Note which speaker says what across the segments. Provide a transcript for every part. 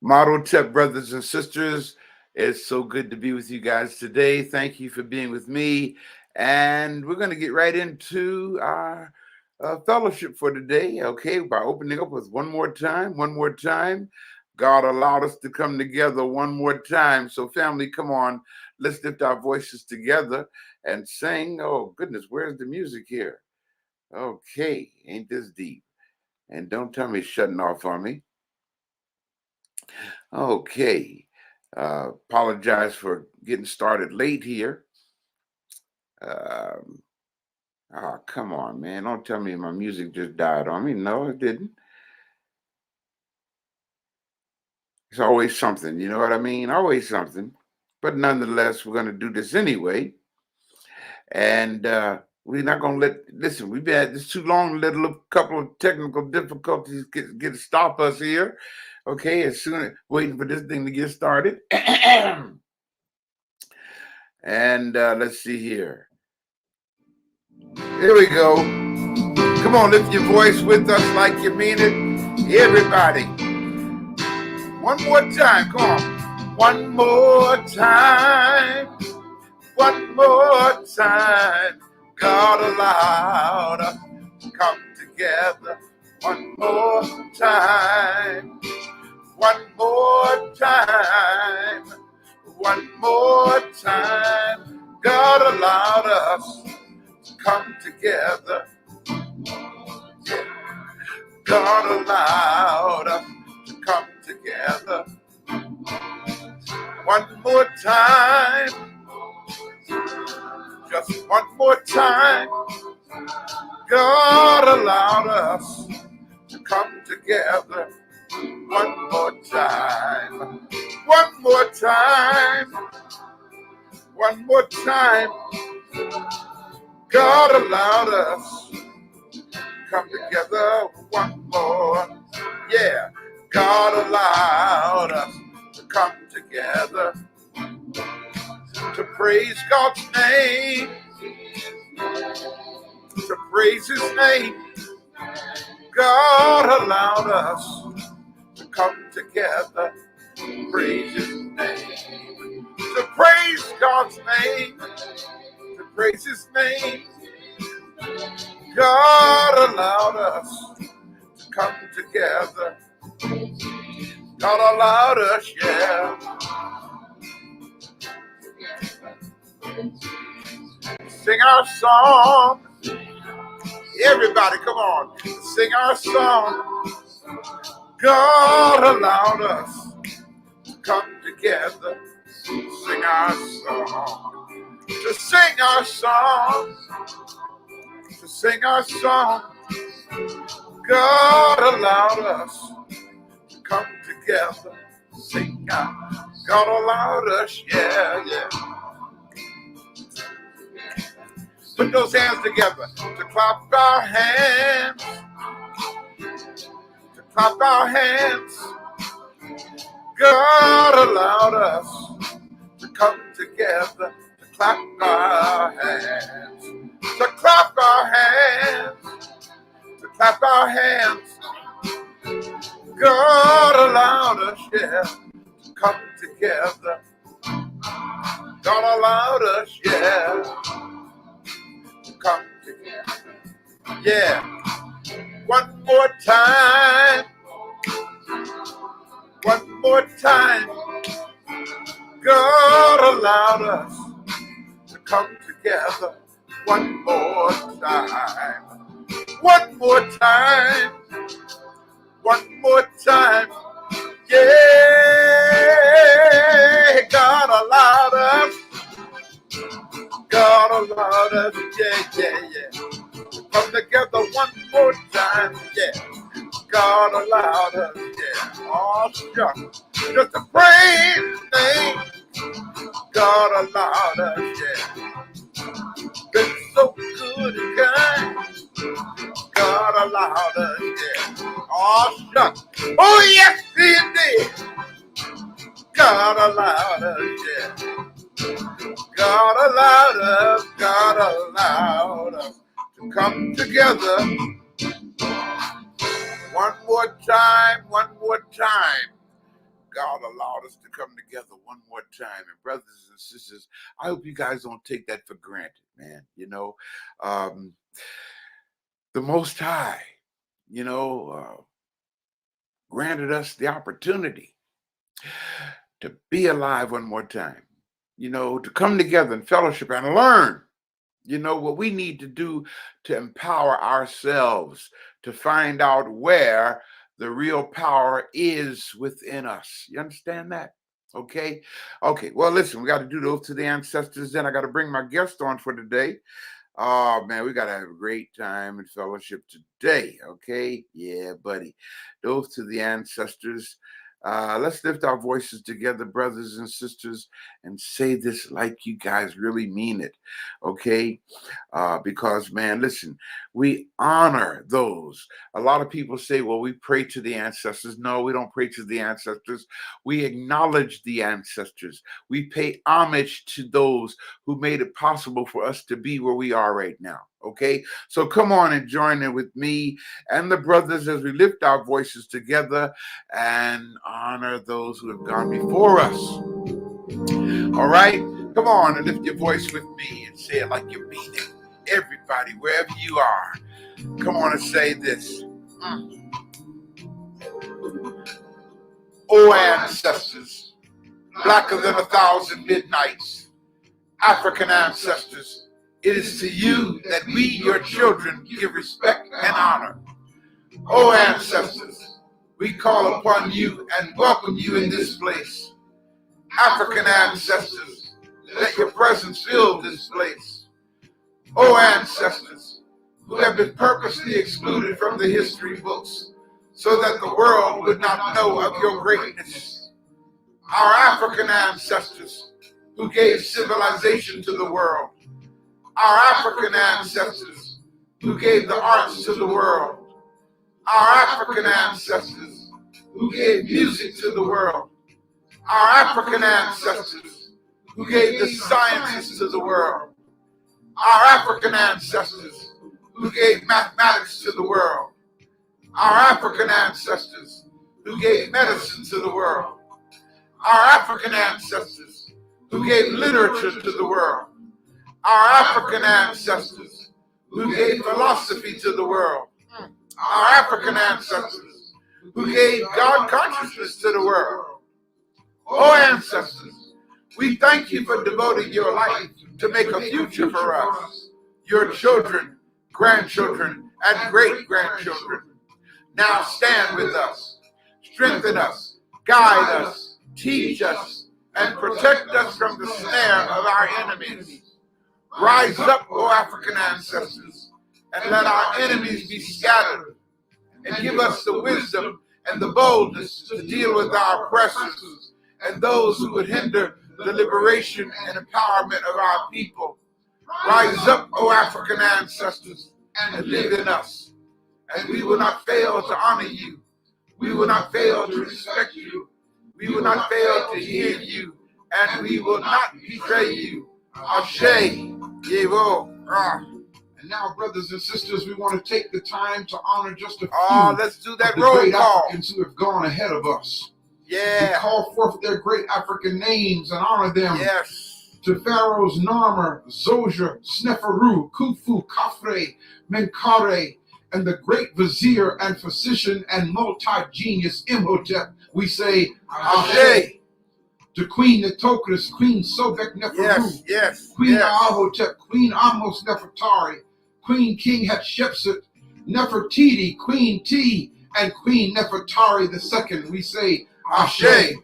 Speaker 1: Model Tech brothers and sisters, it's so good to be with you guys today. Thank you for being with me. And we're going to get right into our fellowship for today, okay, by opening up with one more time, one more time. God allowed us to come together one more time. So, family, come on, let's lift our voices together and sing. Oh, goodness, where's the music here? Okay, ain't this deep? And don't tell me it's shutting off on me. Okay. Apologize for getting started late here. Um, oh, come on, man. Don't tell me my music just died on me. No, it didn't. It's always something, you know what I mean? Always something. But nonetheless, we're going to do this anyway. And we're not going to listen, we've been at this too long. Let a couple of technical difficulties get stop us here. Okay, as soon as waiting for this thing to get started. And let's see here. Here we go. Come on, lift your voice with us like you mean it. Everybody. One more time. Come on. One more time. One more time. God allowed us to come together. One more time. One more time. One more time. God allowed us to come together. Yeah. God allowed us to come together. One more time. Just one more time. God allowed us to come together. One more time. One more time. One more time. God allowed us to come together. One more. Yeah. God allowed us to come together to praise God's name. To praise His name. God allowed us to come together. Praise His name. To praise God's name. To praise His name. God allowed us to come together. God allowed us, yeah. Sing our song. Everybody, come on. Sing our song. God allowed us to come together. Sing our song. To sing our song. To sing our song. God allowed us to come together. Sing our. God allowed us, yeah, yeah. Put those hands together. To clap our hands. To clap our hands. God allowed us to come together. To clap our hands. To clap our hands. To clap our hands. God allowed us, yeah, to come together. God allowed us, yeah, to come together. Yeah. One more time. One more time. God allowed us to come together. One more time. One more time. One more time. Yeah. God allowed us. God allowed us. Yeah, yeah, yeah. Come together one more time. Yeah. God allowed us. Yeah. Oh, shucks. Just a praise name. God allowed us. Yeah. Been so good and kind. God allowed us. Yeah. Oh, shucks. Oh, yes, He did. God allowed us. Yeah. God allowed us. God allowed us to come together. One more time, one more time. God allowed us to come together one more time. And brothers and sisters, I hope you guys don't take that for granted, man. The Most High, granted us the opportunity to be alive one more time, to come together in fellowship and learn, what we need to do to empower ourselves, to find out where the real power is within us. You understand that? Okay. Well, listen, we got to do those to the ancestors. Then I got to bring my guest on for today. Oh, man, we got to have a great time in fellowship today. Okay. Yeah, buddy. Those to the ancestors. Let's lift our voices together, brothers and sisters, and say this like you guys really mean it, okay? Because, man, listen, we honor those. A lot of people say, well, we pray to the ancestors. No, we don't pray to the ancestors. We acknowledge the ancestors. We pay homage to those who made it possible for us to be where we are right now, okay? So come on and join in with me and the brothers as we lift our voices together and honor those who have gone before us. All right? Come on and lift your voice with me and say it like you mean it. Everybody, wherever you are, come on and say this. O ancestors, blacker than 1,000 midnights, African ancestors, it is to you that we, your children, give respect and honor. O ancestors, we call upon you and welcome you in this place. African ancestors, let your presence fill this place. O ancestors, who have been purposely excluded from the history books so that the world would not know of your greatness. Our African ancestors, who gave civilization to the world. Our African ancestors, who gave the arts to the world. Our African ancestors, who gave music to the world. Our African ancestors, who gave the sciences to the world. Our African ancestors, who gave mathematics to the world. Our African ancestors, who gave medicine to the world. Our African ancestors, who gave literature to the world. Our African ancestors, who gave philosophy to the world. Our African ancestors, who gave God consciousness to the world. Oh, ancestors, we thank you for devoting your life to make a future for us, your children, grandchildren, and great-grandchildren. Now stand with us, strengthen us, guide us, teach us, and protect us from the snare of our enemies. Rise up, O African ancestors, and let our enemies be scattered, and give us the wisdom and the boldness to deal with our oppressors and those who would hinder the liberation and empowerment of our people. Rise up, O African ancestors, and live in us, and we will not fail to honor you. We will not fail to respect you. We will not fail to hear you, and we will not betray you. Ashe, Yevo.
Speaker 2: And now, brothers and sisters, we want to take the time to honor just a few
Speaker 1: let's do that
Speaker 2: of the
Speaker 1: roll
Speaker 2: great
Speaker 1: call.
Speaker 2: Africans who have gone ahead of us.
Speaker 1: Yeah.
Speaker 2: We call forth their great African names and honor them.
Speaker 1: Yes.
Speaker 2: To pharaohs Narmer, Zoja, Sneferu, Khufu, Khafre, Menkaure, and the great vizier and physician and multi-genius Imhotep, we say Ashe. To Queen Nitocris, Queen Sobek Neferu, Queen Ahotep, Queen Amos Nefertari, Queen King Hatshepsut, Nefertiti, Queen T, and Queen Nefertari II, we say Ashe.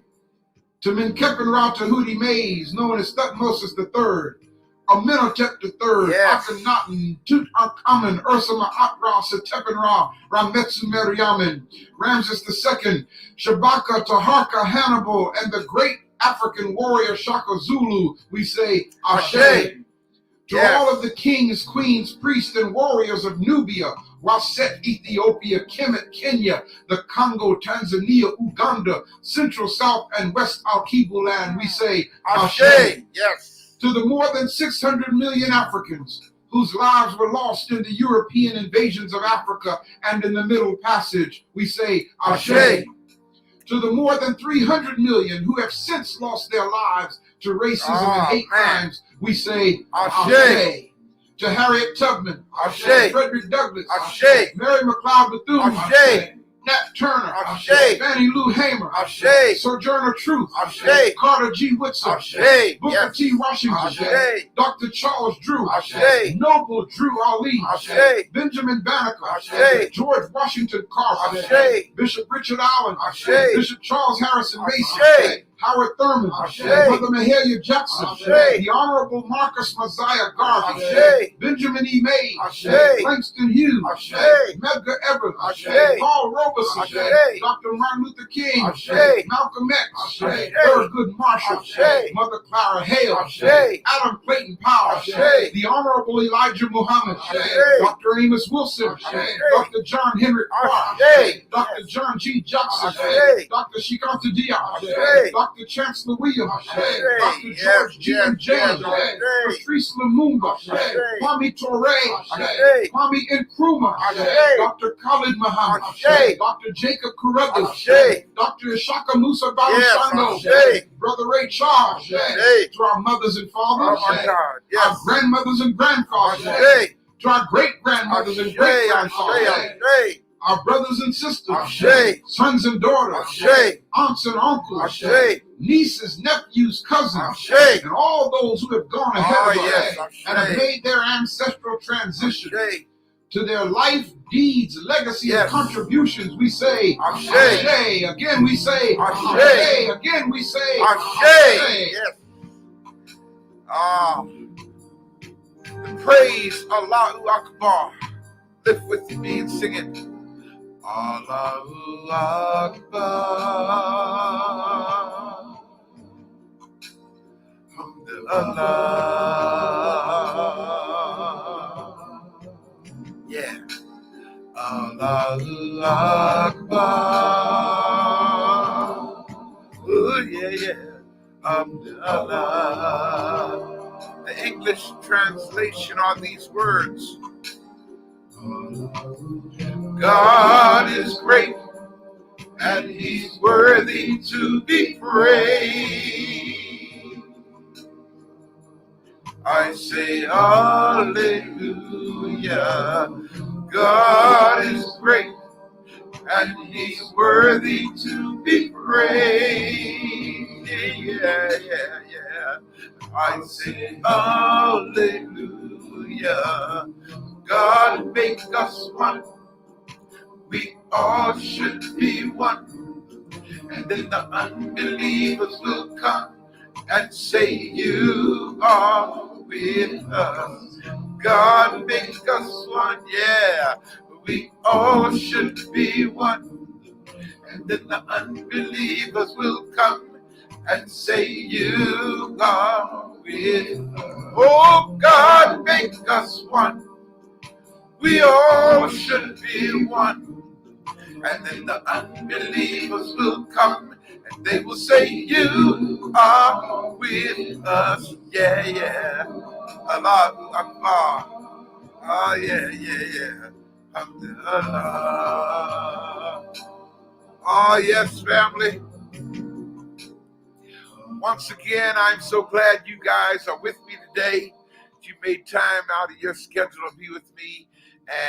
Speaker 2: To Menkaure Tahuti Mays, known as Thutmose III, Amenhotep III, Akhenaten, Tutankhamun, Ursula Akra, Setepenra, Rametsu Meriamun, Ramses II, Shabaka, Taharka, Hannibal, and the great African warrior Shaka Zulu, we say Ashe. To all of the kings, queens, priests, and warriors of Nubia, Waset, Ethiopia, Kemet, Kenya, the Congo, Tanzania, Uganda, Central, South, and West Al-Kibu land, we say Ashe.
Speaker 1: Yes.
Speaker 2: To the more than 600 million Africans whose lives were lost in the European invasions of Africa and in the Middle Passage, we say Ashe. To the more than 300 million who have since lost their lives to racism and hate crimes, we say Ashe. To Harriet Tubman,
Speaker 1: Ashe.
Speaker 2: Frederick Douglass,
Speaker 1: Ashe.
Speaker 2: Mary McLeod Bethune,
Speaker 1: Ashe.
Speaker 2: Nat Turner,
Speaker 1: Ashe.
Speaker 2: Fannie Lou Hamer,
Speaker 1: Ashe.
Speaker 2: Sojourner Truth,
Speaker 1: Ashe.
Speaker 2: Carter G. Woodson,
Speaker 1: Ashe.
Speaker 2: Booker
Speaker 1: Yes.
Speaker 2: T. Washington,
Speaker 1: Ashe.
Speaker 2: Dr. Charles Drew,
Speaker 1: Ashe.
Speaker 2: Noble Drew Ali,
Speaker 1: Ashe.
Speaker 2: Benjamin Banneker,
Speaker 1: Ashe.
Speaker 2: George Washington Carver,
Speaker 1: Ashe.
Speaker 2: Bishop Richard Allen,
Speaker 1: Ashe.
Speaker 2: Bishop Charles Harrison Mason,
Speaker 1: Ashe.
Speaker 2: Howard Thurman,
Speaker 1: Ashe.
Speaker 2: Mother Mahalia Jackson,
Speaker 1: Ashe.
Speaker 2: the Honorable Marcus Mosiah Garvey,
Speaker 1: Ashe.
Speaker 2: Benjamin E. Mays,
Speaker 1: Ashe.
Speaker 2: Langston Hughes,
Speaker 1: Ashe.
Speaker 2: Medgar Evers,
Speaker 1: Ashe.
Speaker 2: Paul Robeson,
Speaker 1: Ashe.
Speaker 2: Dr. Martin Luther King,
Speaker 1: Ashe.
Speaker 2: Malcolm X,
Speaker 1: Ashe.
Speaker 2: Thurgood Marshall,
Speaker 1: Ashe.
Speaker 2: Mother Clara Hale,
Speaker 1: Ashe.
Speaker 2: Adam Clayton Powell,
Speaker 1: Ashe.
Speaker 2: the Honorable Elijah Muhammad,
Speaker 1: Ashe.
Speaker 2: Dr. Amos Wilson,
Speaker 1: Ashe.
Speaker 2: Dr. John Henry Clark,
Speaker 1: Ashe.
Speaker 2: Dr. John G. Jackson,
Speaker 1: Ashe.
Speaker 2: Dr. Shikanta Diop,
Speaker 1: Ashe.
Speaker 2: Dr. Chancellor William,
Speaker 1: Ashe.
Speaker 2: Dr.
Speaker 1: Yes,
Speaker 2: George G.
Speaker 1: yes,
Speaker 2: and James,
Speaker 1: yes, Ashe.
Speaker 2: Patrice Lumumba,
Speaker 1: Ashe.
Speaker 2: Kwame Ture,
Speaker 1: Ashe.
Speaker 2: Kwame Nkrumah,
Speaker 1: Ashe.
Speaker 2: Dr. Khalid Muhammad,
Speaker 1: Ashe.
Speaker 2: Dr. Jacob Carruthers,
Speaker 1: Ashe.
Speaker 2: Dr. Ishaka Musa
Speaker 1: Yes,
Speaker 2: Balusando,
Speaker 1: Ashe.
Speaker 2: Brother Ray Charles,
Speaker 1: Ashe.
Speaker 2: to our mothers and
Speaker 1: Oh
Speaker 2: fathers,
Speaker 1: my God.
Speaker 2: our
Speaker 1: Yes.
Speaker 2: grandmothers and grandfathers,
Speaker 1: Ashe.
Speaker 2: to our great-grandmothers and
Speaker 1: Ashe.
Speaker 2: great-grandfathers,
Speaker 1: Ashe.
Speaker 2: our brothers and sisters,
Speaker 1: Ashe.
Speaker 2: sons and daughters,
Speaker 1: Ashe.
Speaker 2: aunts and uncles,
Speaker 1: Ashe.
Speaker 2: nieces, nephews, cousins,
Speaker 1: Ashe.
Speaker 2: and all those who have gone ahead
Speaker 1: Oh
Speaker 2: of us
Speaker 1: yes.
Speaker 2: and have
Speaker 1: Ashe.
Speaker 2: made their ancestral transition
Speaker 1: Ashe.
Speaker 2: to their life, deeds, legacy,
Speaker 1: Yes.
Speaker 2: and contributions. We say,
Speaker 1: Ashe.
Speaker 2: Ashe. Again, we say,
Speaker 1: Ashe.
Speaker 2: Ashe. Again, we say,
Speaker 1: Ashe. Yes. Ah. Praise Allahu Akbar. Lift with me and sing it. Allahu Akbar. Alhamdulillah. Yeah. Allahu Akbar. Oh, yeah, yeah. Alhamdulillah. The English translation are these words. God is great and he's worthy to be praised. I say hallelujah. God is great and he's worthy to be praised. Yeah, yeah, yeah. I say hallelujah. God make us one. We all should be one. And then the unbelievers will come and say you are with us. God make us one, yeah. We all should be one. And then the unbelievers will come and say you are with us. Oh, God make us one. We all should be one. And then the unbelievers will come and they will say you are with us. Yeah, yeah. Allahu Akbar. Oh, yeah, yeah, yeah. Alhamdulillah. Oh, yes, family. Once again, I'm so glad you guys are with me today. You made time out of your schedule to be with me.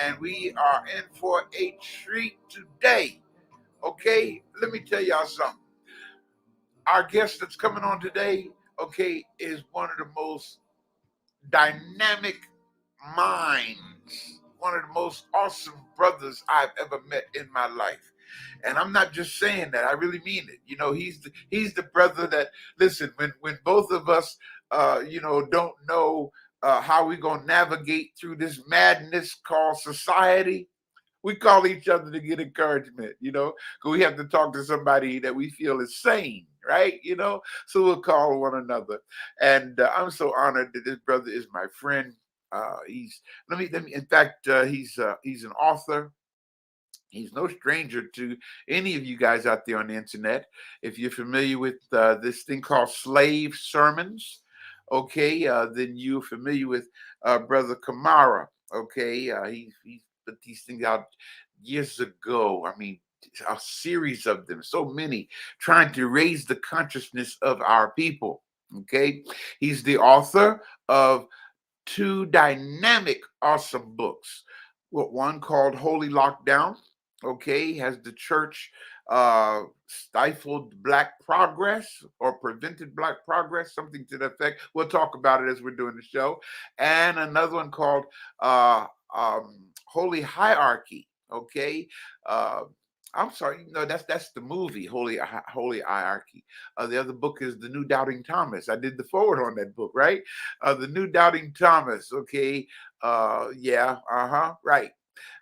Speaker 1: And we are in for a treat today. Okay, let me tell y'all something. Our guest that's coming on today, okay, is one of the most dynamic minds, one of the most awesome brothers I've ever met in my life. And I'm not just saying that, I really mean it. You know, he's the brother that, listen, when both of us, don't know how we're going to navigate through this madness called society, we call each other to get encouragement, because we have to talk to somebody that we feel is sane, right? So we'll call one another. And I'm so honored that this brother is my friend. He's an author. He's no stranger to any of you guys out there on the internet. If you're familiar with this thing called slave sermons, okay, then you're familiar with Brother Kamara, okay? He's put these things out years ago. I mean, a series of them, so many, trying to raise the consciousness of our people. Okay. He's the author of two dynamic, awesome books. Well, one called Holy Lockdown. Okay, has the church stifled black progress or prevented black progress, something to that effect. We'll talk about it as we're doing the show. And another one called uh, Holy Hierarchy. Okay, uh, I'm sorry, no, that's the movie Holy Hierarchy. The other book is The New Doubting Thomas. I did the forward on that book, right? The New Doubting Thomas. Okay, yeah, right.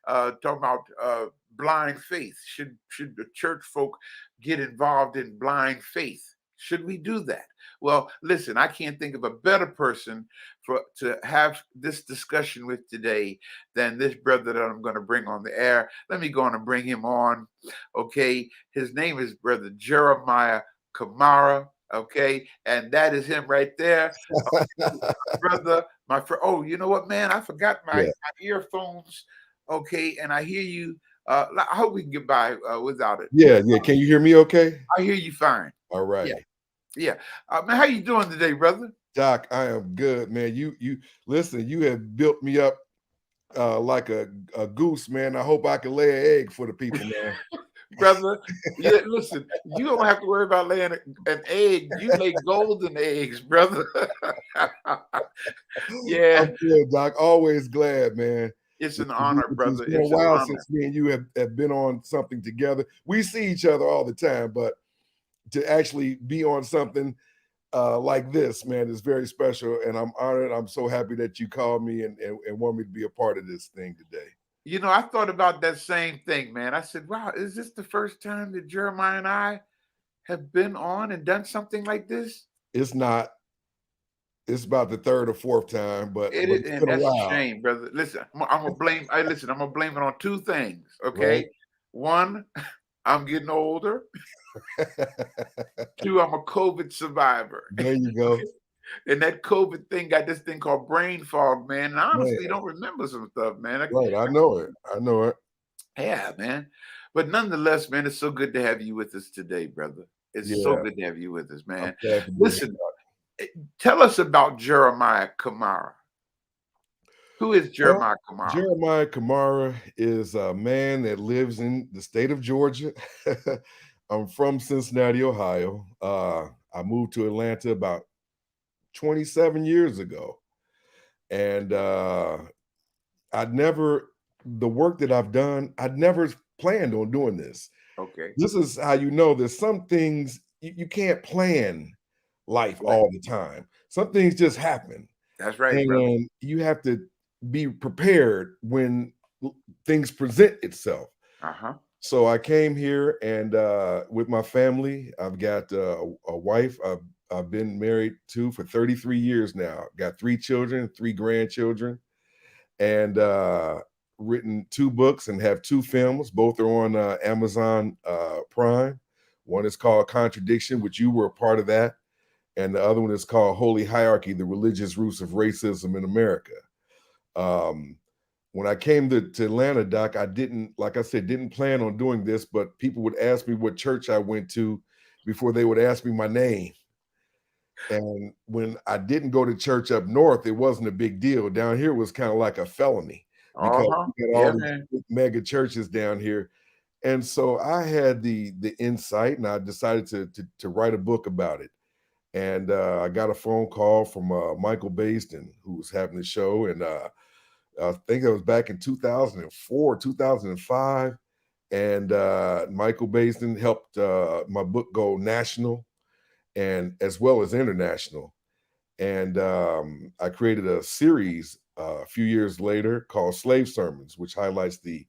Speaker 1: Talking about blind faith. Should the church folk get involved in blind faith? Should we do that? Well, listen, I can't think of a better person to have this discussion with today than this brother that I'm going to bring on the air. Let me go on and bring him on. Okay, his name is Brother Jeremiah Kamara. Okay, and that is him right there, brother. My friend. Oh, you know what, man? I forgot my earphones. Okay, and I hear you. I hope we can get by without it.
Speaker 3: Yeah. Can you hear me okay?
Speaker 1: I hear you fine.
Speaker 3: All right.
Speaker 1: Yeah. Man, how you doing today, brother?
Speaker 3: Doc, I am good, man. You listen, you have built me up like a goose, man. I hope I can lay an egg for the people, man.
Speaker 1: Brother, yeah, listen, you don't have to worry about laying an egg. You lay golden eggs, brother. Yeah.
Speaker 3: I'm good, Doc. Always glad, man.
Speaker 1: It's an honor, brother.
Speaker 3: It's been a while since me and you have been on something together. We see each other all the time, but to actually be on something like this, man, is very special. And I'm honored. I'm so happy that you called me and want me to be a part of this thing today.
Speaker 1: You know, I thought about that same thing, man. I said, wow, is this the first time that Jeremiah and I have been on and done something like this?
Speaker 3: It's not. It's about the third or fourth time, but
Speaker 1: it's been a while. A shame, brother. Listen, I'm gonna blame. Listen, I'm gonna blame it on two things. Okay, right. One, I'm getting older. Two, I'm a COVID survivor.
Speaker 3: There you go.
Speaker 1: And that COVID thing got this thing called brain fog, man. And I honestly don't remember some stuff, man.
Speaker 3: Right, I know it.
Speaker 1: Yeah, man. But nonetheless, man, it's so good to have you with us today, brother. It's so good to have you with us, man. Listen. Tell us about Jeremiah Kamara. Who is Jeremiah Kamara?
Speaker 3: Jeremiah Kamara is a man that lives in the state of Georgia. I'm from Cincinnati, Ohio. I moved to Atlanta about 27 years ago. And the work that I've done, I'd never planned on doing this.
Speaker 1: Okay.
Speaker 3: This is how you know there's some things you can't plan life all the time. Some things just happen.
Speaker 1: That's right,
Speaker 3: and
Speaker 1: brother.
Speaker 3: You have to be prepared when things present itself. So I came here and with my family. I've got a wife I've been married to for 33 years now. Got 3 children, 3 grandchildren, and written 2 books and have 2 films. Both are on Amazon Prime. One is called Contradiction, which you were a part of that. And the other one is called Holy Hierarchy, the Religious Roots of Racism in America. When I came to Atlanta, Doc, I didn't plan on doing this, but people would ask me what church I went to before they would ask me my name. And when I didn't go to church up north, it wasn't a big deal. Down here, it was kind of like a felony because we got all these mega churches down here. And so I had the insight, and I decided to write a book about it. And I got a phone call from Michael Baisden, who was having the show. And I think it was back in 2004, 2005. And Michael Baisden helped my book go national and as well as international. And I created a series a few years later called Slave Sermons, which highlights the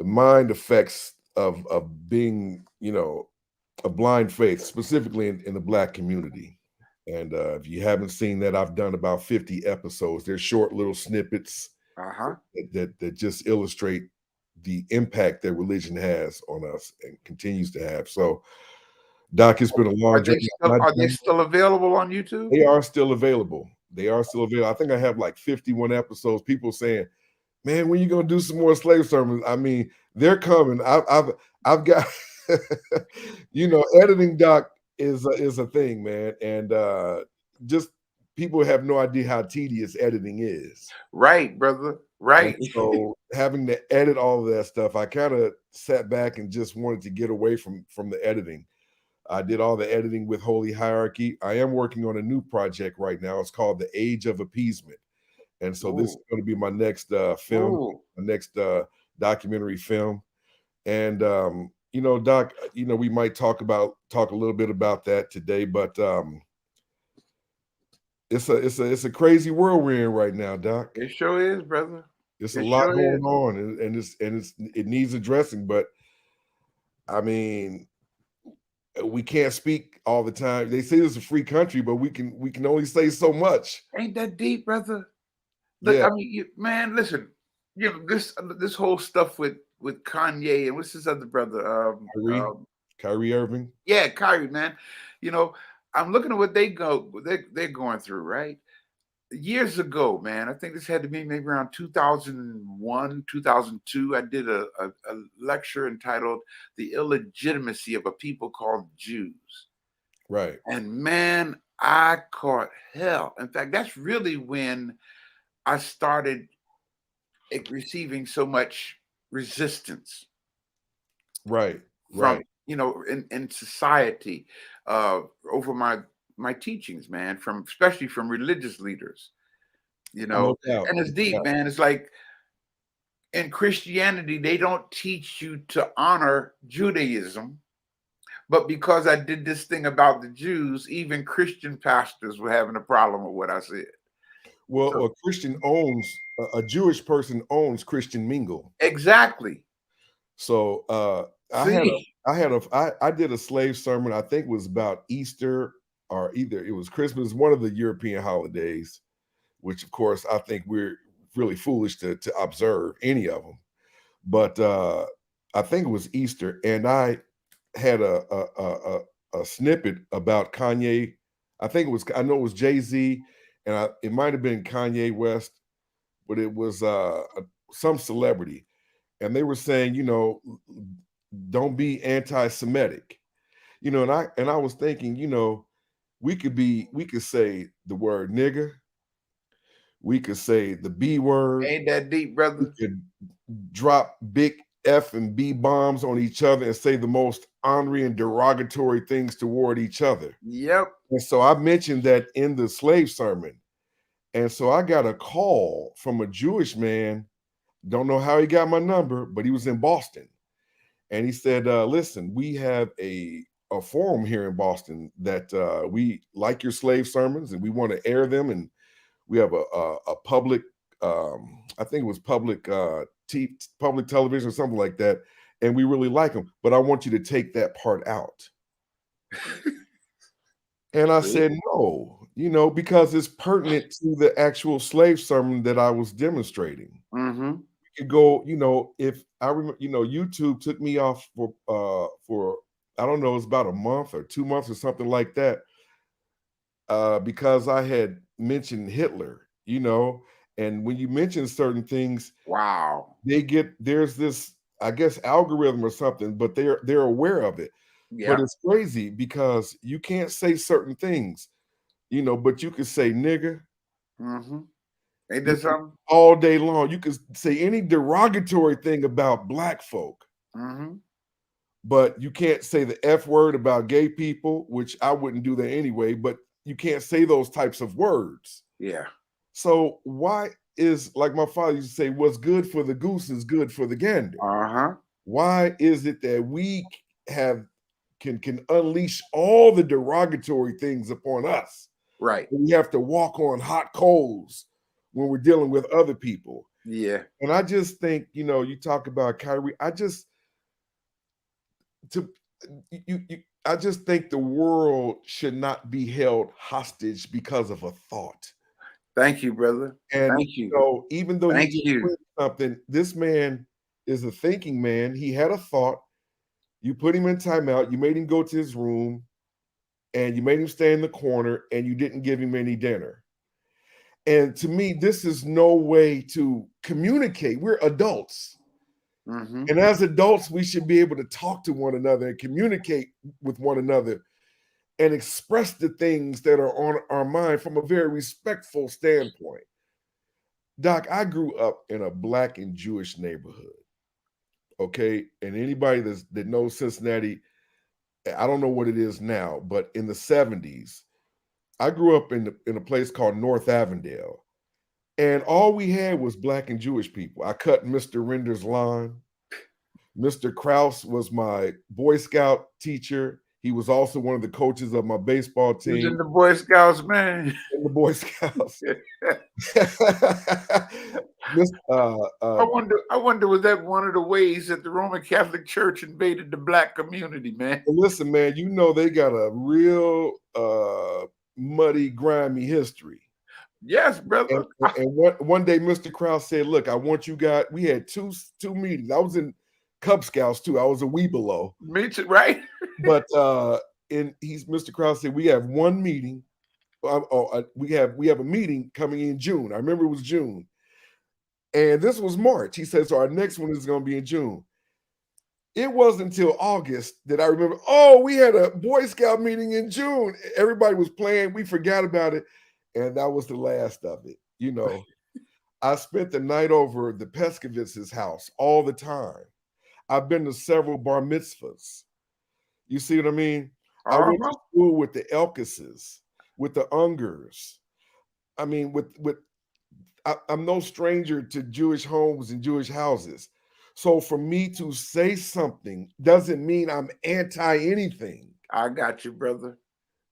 Speaker 3: mind effects of being, a blind faith, specifically in the Black community. And if you haven't seen that, I've done about 50 episodes. They're short little snippets that just illustrate the impact that religion has on us and continues to have. So, Doc, it's been a long journey.
Speaker 1: Are they still available on YouTube?
Speaker 3: They are still available. I think I have like 51 episodes. People saying, man, when you gonna do some more slave sermons? I mean, they're coming. I've got, editing, doc, is a thing, man, and just people have no idea how tedious editing is.
Speaker 1: Right, brother.
Speaker 3: And
Speaker 1: Right.
Speaker 3: so having to edit all of that stuff, I kind of sat back and just wanted to get away from the editing. I did all the editing with Holy Hierarchy. I am working on a new project right now. It's called The Age of Appeasement. And so this is
Speaker 1: Ooh.
Speaker 3: going to be my next film,
Speaker 1: Ooh.
Speaker 3: my next documentary film. And Doc, we might talk a little bit about that today, but it's a crazy world we're in right now, Doc.
Speaker 1: It sure is, brother.
Speaker 3: It's a
Speaker 1: It
Speaker 3: lot
Speaker 1: sure
Speaker 3: going
Speaker 1: is.
Speaker 3: on, and it needs addressing. But I mean, we can't speak all the time. They say it's a free country, but we can only say so much.
Speaker 1: Ain't that deep, brother? Look,
Speaker 3: Yeah,
Speaker 1: I mean, man, listen. This whole stuff with Kanye and what's his other brother?
Speaker 3: Kyrie Irving.
Speaker 1: Yeah, Kyrie, man. You know, I'm looking at what they're going through, right? Years ago, man, I think this had to be maybe around 2001, 2002. I did a lecture entitled "The Illegitimacy of a People Called Jews,"
Speaker 3: Right.
Speaker 1: and man, I caught hell. In fact, that's really when I started receiving so much resistance
Speaker 3: Right.
Speaker 1: from
Speaker 3: Right.
Speaker 1: in society over my teachings, man, from especially from religious leaders,
Speaker 3: No doubt.
Speaker 1: and it's
Speaker 3: Yeah.
Speaker 1: deep, man. It's like in Christianity, they don't teach you to honor Judaism, but because I did this thing about the Jews, even Christian pastors were having a problem with what I said.
Speaker 3: Well,
Speaker 1: So,
Speaker 3: a Jewish person owns Christian Mingle.
Speaker 1: exactly.
Speaker 3: So
Speaker 1: See,
Speaker 3: I did a slave sermon. I think it was about Easter, or either it was Christmas, one of the European holidays, which of course I think we're really foolish to observe any of them. But I think it was Easter, and I had a snippet about Kanye. I know it was Jay-Z, and it might have been Kanye West, but it was some celebrity, and they were saying, don't be anti-Semitic, and I was thinking, we could say the word nigger, we could say the B word,
Speaker 1: ain't that deep,
Speaker 3: we
Speaker 1: brother?
Speaker 3: could drop big F and B bombs on each other and say the most ornery and derogatory things toward each other.
Speaker 1: Yep.
Speaker 3: And so I mentioned that in the slave sermon. And so I got a call from a Jewish man. Don't know how he got my number, but he was in Boston. And he said, listen, we have a forum here in Boston that we like your slave sermons and we want to air them. And we have a public, I think it was public public television or something like that, and we really like them. But I want you to take that part out. And I said no, because it's pertinent to the actual slave sermon that I was demonstrating.
Speaker 1: Mm-hmm.
Speaker 3: You could go, if I remember, YouTube took me off for I don't know, it's about a month or 2 months or something like that, because I had mentioned Hitler, and when you mention certain things,
Speaker 1: Wow.
Speaker 3: there's this, I guess, algorithm or something, but they're aware of it. But
Speaker 1: Yeah.
Speaker 3: it's crazy because you can't say certain things, but you can say nigger.
Speaker 1: Mm-hmm. Ain't that something?
Speaker 3: All day long. You can say any derogatory thing about black folk,
Speaker 1: Mm-hmm.
Speaker 3: but you can't say the F word about gay people, which I wouldn't do that anyway, but you can't say those types of words.
Speaker 1: Yeah.
Speaker 3: So why is, like my father used to say, what's good for the goose is good for the gander?
Speaker 1: Uh-huh.
Speaker 3: Why is it that we can unleash all the derogatory things upon us?
Speaker 1: Right.
Speaker 3: We have to walk on hot coals when we're dealing with other people.
Speaker 1: Yeah.
Speaker 3: And I just think, you talk about Kyrie. I just think the world should not be held hostage because of a thought.
Speaker 1: Thank you, brother.
Speaker 3: And
Speaker 1: Thank you.
Speaker 3: even though he
Speaker 1: Thank
Speaker 3: just
Speaker 1: you.
Speaker 3: quit something, this man is a thinking man. He had a thought. You put him in timeout. You made him go to his room, and you made him stay in the corner, and you didn't give him any dinner. And to me, this is no way to communicate. We're adults.
Speaker 1: Mm-hmm.
Speaker 3: And as adults, we should be able to talk to one another and communicate with one another and express the things that are on our mind from a very respectful standpoint. Doc, I grew up in a Black and Jewish neighborhood. Okay. And anybody that knows Cincinnati, I don't know what it is now, but in the 70s, I grew up in a place called North Avondale. And all we had was Black and Jewish people. I cut Mr. Render's lawn. Mr. Kraus was my Boy Scout teacher. He was also one of the coaches of my baseball
Speaker 1: He was in
Speaker 3: team.
Speaker 1: the Boy Scouts, man.
Speaker 3: In the Boy Scouts.
Speaker 1: I wonder was that one of the ways that the Roman Catholic Church invaded the Black community, man?
Speaker 3: Listen, man, you know they got a real muddy, grimy history.
Speaker 1: Yes, brother.
Speaker 3: And one day, Mr. Kraus said, "Look, I want you guys." We had two meetings. I was in Cub Scouts too. I was a wee below.
Speaker 1: Me too, right?
Speaker 3: But Mr. Kraus said, "We have one meeting. We have a meeting coming in June." I remember it was June, and this was March. He said, "So our next one is going to be in June." It wasn't until August that I remember, oh, we had a Boy Scout meeting in June. Everybody was playing. We forgot about it. And that was the last of it. You know, I spent the night over the Peskovitz's house all the time. I've been to several bar mitzvahs. You see what I mean? I went to school with the Elkises, with the Ungers. I mean, I'm no stranger to Jewish homes and Jewish houses. So for me to say something doesn't mean I'm anti anything.
Speaker 1: I got you, brother.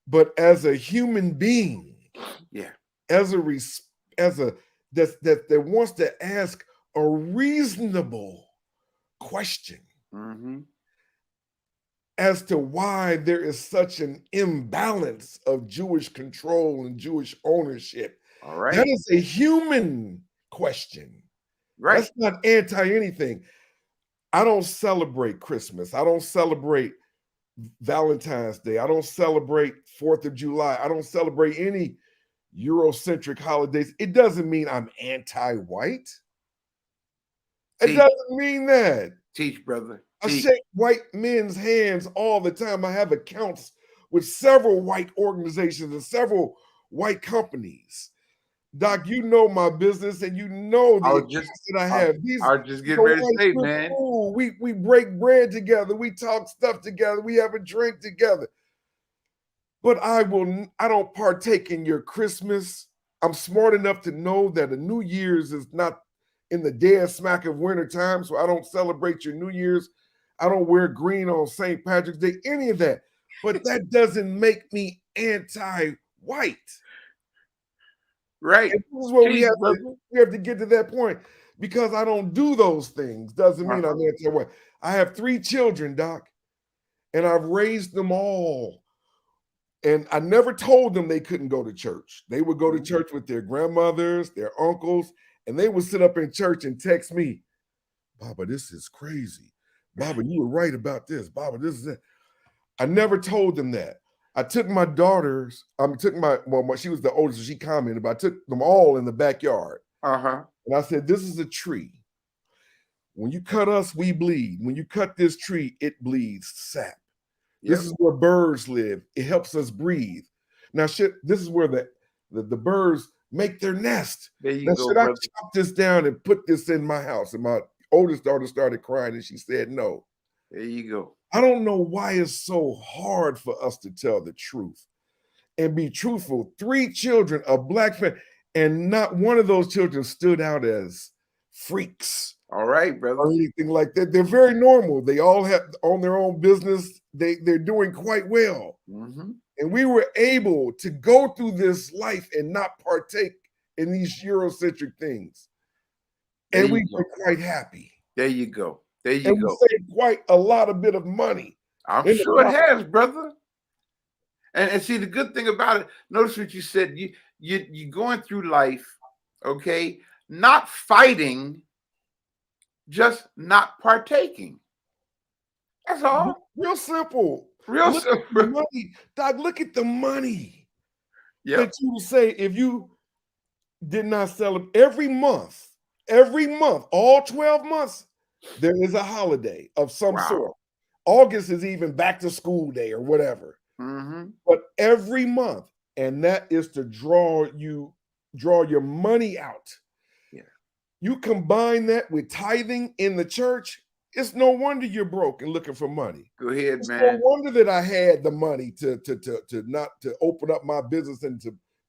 Speaker 3: But as a human being,
Speaker 1: yeah,
Speaker 3: that wants to ask a reasonable question as to why there is such an imbalance of Jewish control and Jewish ownership.
Speaker 1: All right.
Speaker 3: That is a human question.
Speaker 1: Right.
Speaker 3: That's not anti anything. I don't celebrate Christmas. I don't celebrate Valentine's Day. I don't celebrate 4th of July. I don't celebrate any Eurocentric holidays. It doesn't mean I'm anti-white. It doesn't mean that.
Speaker 1: Teach, brother.
Speaker 3: I shake white men's hands all the time. I have accounts with several white organizations and several white companies. Doc, you know my business, and you know the accounts that I have.
Speaker 1: I was just getting ready to say, man.
Speaker 3: Cool. We break bread together. We talk stuff together. We have a drink together. But I don't partake in your Christmas. I'm smart enough to know that a New Year's is not in the dead smack of winter time, so I don't celebrate your New Year's. I don't wear green on St. Patrick's Day, any of that. But that doesn't make me anti-white.
Speaker 1: Right.
Speaker 3: And this is what we have to get to that point. Because I don't do those things doesn't mean I'm anti-white. I have 3 children, Doc, and I've raised them all. And I never told them they couldn't go to church. They would go to church with their grandmothers, their uncles, and they would sit up in church and text me, "Baba, this is crazy. Baba, you were right about this. Baba, this is that." I never told them that. I took my daughters, she was the oldest, so she commented, but I took them all in the backyard. And I said, "This is a tree. When you cut us, we bleed. When you cut this tree, it bleeds sap. This is where birds live. It helps us breathe. Now, this is where the birds make their nest. Now, should I chop this down and put this in my house?" And my oldest daughter started crying, and she said, "No."
Speaker 1: There you go.
Speaker 3: I don't know why it's so hard for us to tell the truth and be truthful. 3 children, a Black family, and not one of those children stood out as freaks.
Speaker 1: All right, brother.
Speaker 3: Or anything like that. They're very normal. They all have on their own business. They're doing quite well. And we were able to go through this life and not partake in these Eurocentric things. And we were quite happy.
Speaker 1: There you go. There you go.
Speaker 3: We saved quite a lot of bit of money.
Speaker 1: I'm sure it has, brother. And see, the good thing about it, notice what you said. You're going through life, okay, not fighting, just not partaking. That's all.
Speaker 3: Real simple.
Speaker 1: Real simple.
Speaker 3: Money. Doc, look at the money.
Speaker 1: Yeah.
Speaker 3: That you say if you did not celebrate every month. Every month, all 12 months, there is a holiday of some sort. August is even back to school day or whatever. But every month, and that is to draw your money out.
Speaker 1: Yeah.
Speaker 3: You combine that with tithing in the church, it's no wonder you're broke and looking for money.
Speaker 1: Go ahead,
Speaker 3: It's
Speaker 1: man.
Speaker 3: no wonder that I had the money to not to open up my business and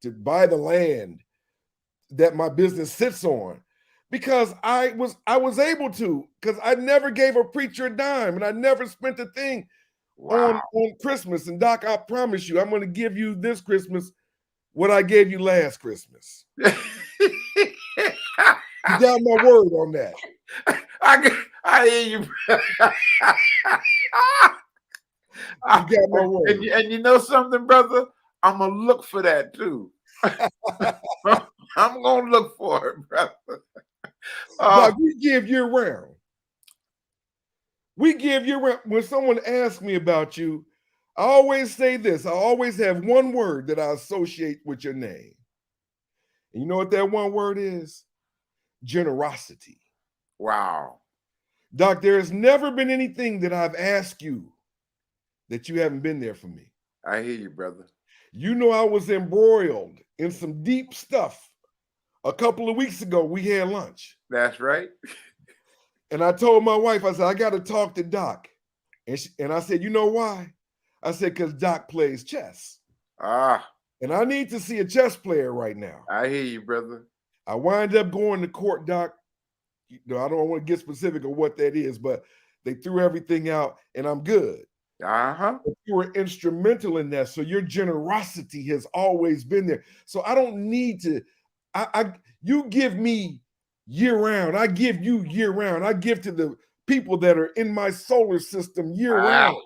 Speaker 3: to buy the land that my business sits on, because I was able to, because I never gave a preacher a dime and I never spent a thing on Christmas. And Doc, I promise you, I'm going to give you this Christmas what I gave you last Christmas. You got my word on that.
Speaker 1: I hear you.
Speaker 3: You got my word.
Speaker 1: And you know something, brother? I'm going to look for that too. I'm going to look for it, brother.
Speaker 3: Doc, we give year round. We give year round. When someone asks me about you, I always say this. I always have one word that I associate with your name. And you know what that one word is? Generosity.
Speaker 1: Wow.
Speaker 3: Doc, there has never been anything that I've asked you that you haven't been there for me.
Speaker 1: I hear you, brother.
Speaker 3: You know, I was embroiled in some deep stuff. A couple of weeks ago, we had lunch.
Speaker 1: That's right.
Speaker 3: And I told my wife, I said, I got to talk to Doc. And I said, you know why? I said, because Doc plays chess. And I need to see a chess player right now.
Speaker 1: I hear you, brother.
Speaker 3: I wind up going to court, Doc. You know, I don't want to get specific of what that is, but they threw everything out and I'm good. But you were instrumental in that. So your generosity has always been there. So I don't need to, you give me year round. I give you year round. I give to the people that are in my solar system year round.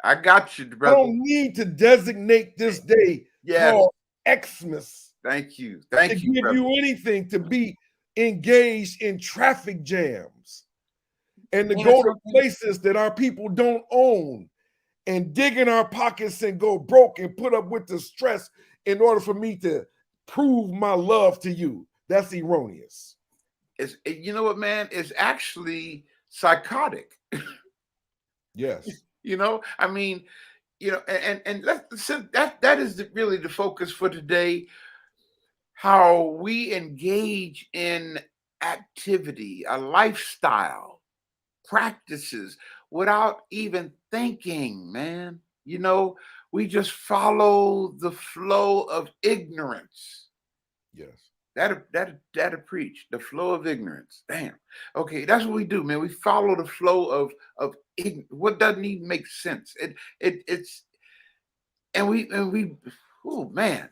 Speaker 1: I got you, brother.
Speaker 3: I don't need to designate this day called Xmas.
Speaker 1: Thank you. Thank you,
Speaker 3: to give
Speaker 1: brother.
Speaker 3: you anything, to be engaged in traffic jams and to go to places that our people don't own and dig in our pockets and go broke and put up with the stress in order for me to prove my love to you. That's erroneous.
Speaker 1: You know what, man? It's actually psychotic.
Speaker 3: Yes.
Speaker 1: You know, I mean, you know, and that is really the focus for today. How we engage in activity, a lifestyle, practices without even thinking, man. You know, we just follow the flow of ignorance.
Speaker 3: Yes.
Speaker 1: That'll preach the flow of ignorance. Damn. Okay, that's what we do, man. We follow the flow of what doesn't even make sense. It's and we oh man.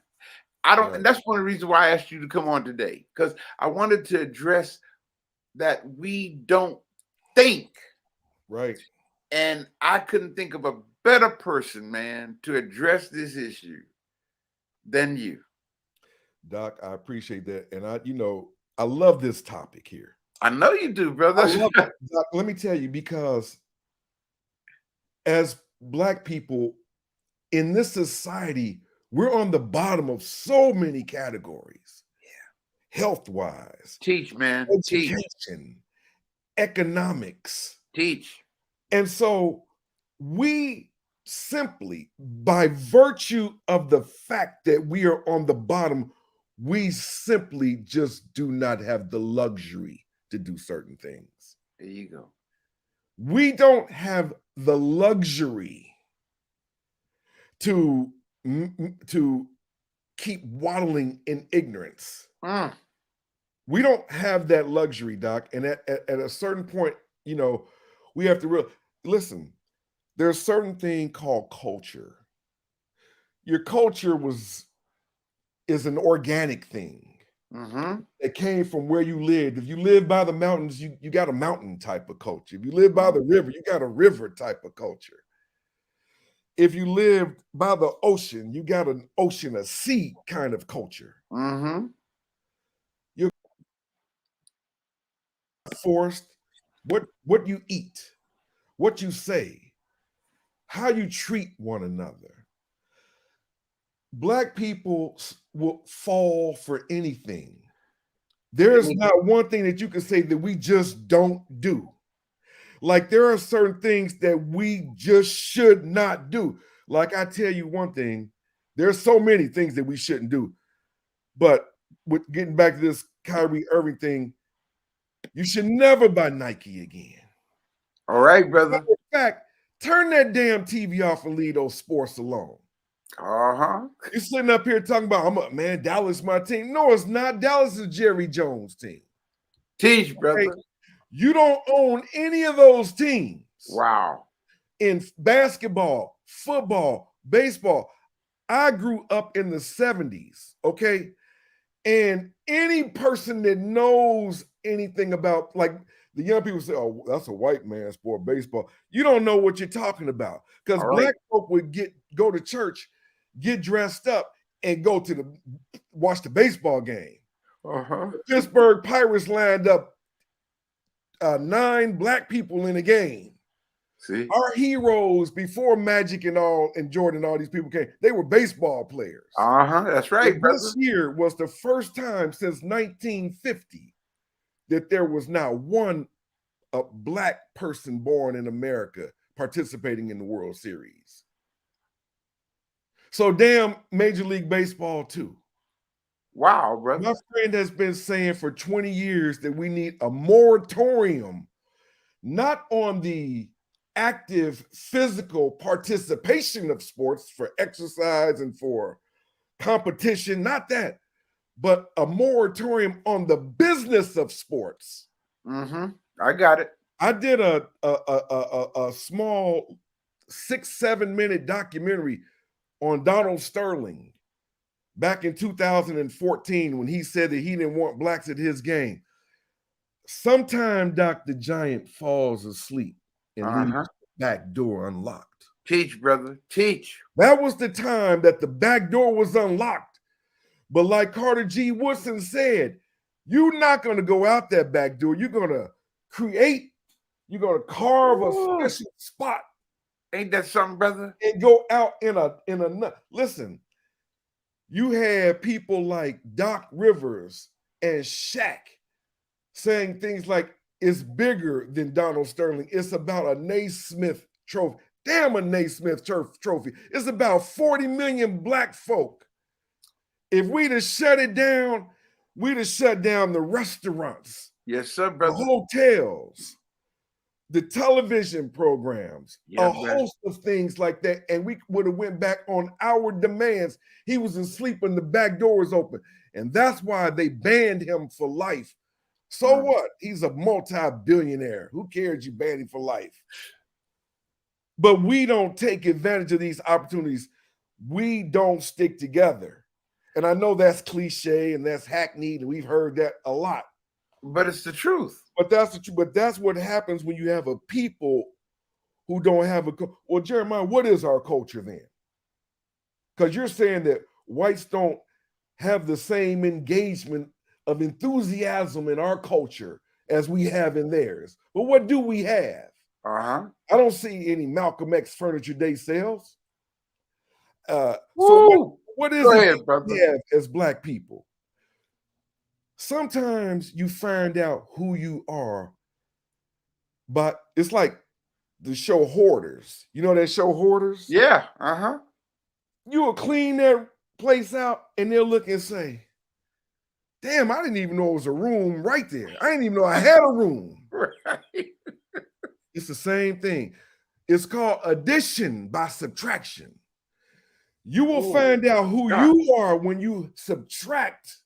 Speaker 1: I don't, and that's one of the reasons why I asked you to come on today, because I wanted to address that we don't think.
Speaker 3: Right.
Speaker 1: And I couldn't think of a better person, man, to address this issue than you.
Speaker 3: Doc, I appreciate that. And I love this topic here.
Speaker 1: I know you do, brother.
Speaker 3: Doc, let me tell you, because as Black people in this society, we're on the bottom of so many categories. Yeah. Health-wise.
Speaker 1: Teach, man.
Speaker 3: Education. Teach. Economics.
Speaker 1: Teach.
Speaker 3: And so we simply, by virtue of the fact that we are on the bottom, we simply just do not have the luxury to do certain things.
Speaker 1: There you go.
Speaker 3: We don't have the luxury to keep waddling in ignorance. We don't have that luxury, Doc. And at a certain point, you know, we have to listen. There's a certain thing called culture. Your culture is an organic thing. It came from where you lived. If you live by the mountains, you got a mountain type of culture. If you live by the river, you got a river type of culture. If you lived by the ocean, you got an ocean, a sea kind of culture. You're forced what you eat, what you say, how you treat one another. Black people will fall for anything. There's not one thing that you can say that we just don't do. Like there are certain things that we just should not do. Like I tell you one thing, there's so many things that we shouldn't do. But with getting back to this Kyrie Irving thing, you should never buy Nike again.
Speaker 1: All right, brother.
Speaker 3: In fact, turn that damn TV off and leave those sports alone.
Speaker 1: Uh-huh.
Speaker 3: You're sitting up here talking about, man, Dallas my team. No, it's not. Dallas is Jerry Jones' team.
Speaker 1: Teach, brother.
Speaker 3: Okay? You don't own any of those teams.
Speaker 1: Wow.
Speaker 3: In basketball, football, baseball, I grew up in the 70s, okay? And any person that knows anything about, like the young people say, oh, that's a white man's sport, baseball. You don't know what you're talking about. Because black folk would go to church, get dressed up, and go to watch the baseball game.
Speaker 1: Uh-huh.
Speaker 3: The Pittsburgh Pirates lined up 9 black people in a game.
Speaker 1: See,
Speaker 3: our heroes before Magic and Jordan, all these people came, they were baseball players.
Speaker 1: That's right.
Speaker 3: This year was the first time since 1950 that there was not one black person born in America participating in the World Series. So damn Major League Baseball too.
Speaker 1: Wow, brother.
Speaker 3: My friend has been saying for 20 years that we need a moratorium, not on the active physical participation of sports for exercise and for competition, not that, but a moratorium on the business of sports.
Speaker 1: I got it.
Speaker 3: I did a small 6-7 minute documentary on Donald Sterling back in 2014 when he said that he didn't want blacks at his game. Sometime, Doc, the Giant falls asleep and leaves the back door unlocked.
Speaker 1: Teach, brother, teach.
Speaker 3: That was the time that the back door was unlocked. But like Carter G. Woodson said, you're not going to go out that back door. You're going to carve a special spot.
Speaker 1: Ain't that something, brother?
Speaker 3: And go out in a listen, you had people like Doc Rivers and Shaq saying things like, it's bigger than Donald Sterling. It's about a Naismith trophy. Damn, a Naismith trophy. It's about 40 million black folk. If we'd have shut it down, we'd have shut down the restaurants.
Speaker 1: Yes, sir, brother.
Speaker 3: The hotels, the television programs, a host of things like that. And we would have went back on our demands. He was asleep and the back door was open. And that's why they banned him for life. So what? He's a multi-billionaire. Who cares you banned him for life? But we don't take advantage of these opportunities. We don't stick together. And I know that's cliche and that's hackneyed, and we've heard that a lot.
Speaker 1: But it's the truth.
Speaker 3: But that's the truth. But that's what happens when you have a people who don't have well, Jeremiah, what is our culture then? Because you're saying that whites don't have the same engagement of enthusiasm in our culture as we have in theirs. But what do we have? I don't see any Malcolm X Furniture Day sales. So what is it we have as black people? Sometimes you find out who you are, but it's like the show Hoarders. You know that show Hoarders?
Speaker 1: Yeah.
Speaker 3: You will clean that place out and they'll look and say, damn, I didn't even know it was a room right there. I didn't even know I had a room.
Speaker 1: Right.
Speaker 3: It's the same thing. It's called addition by subtraction. You will find out who you are when you subtract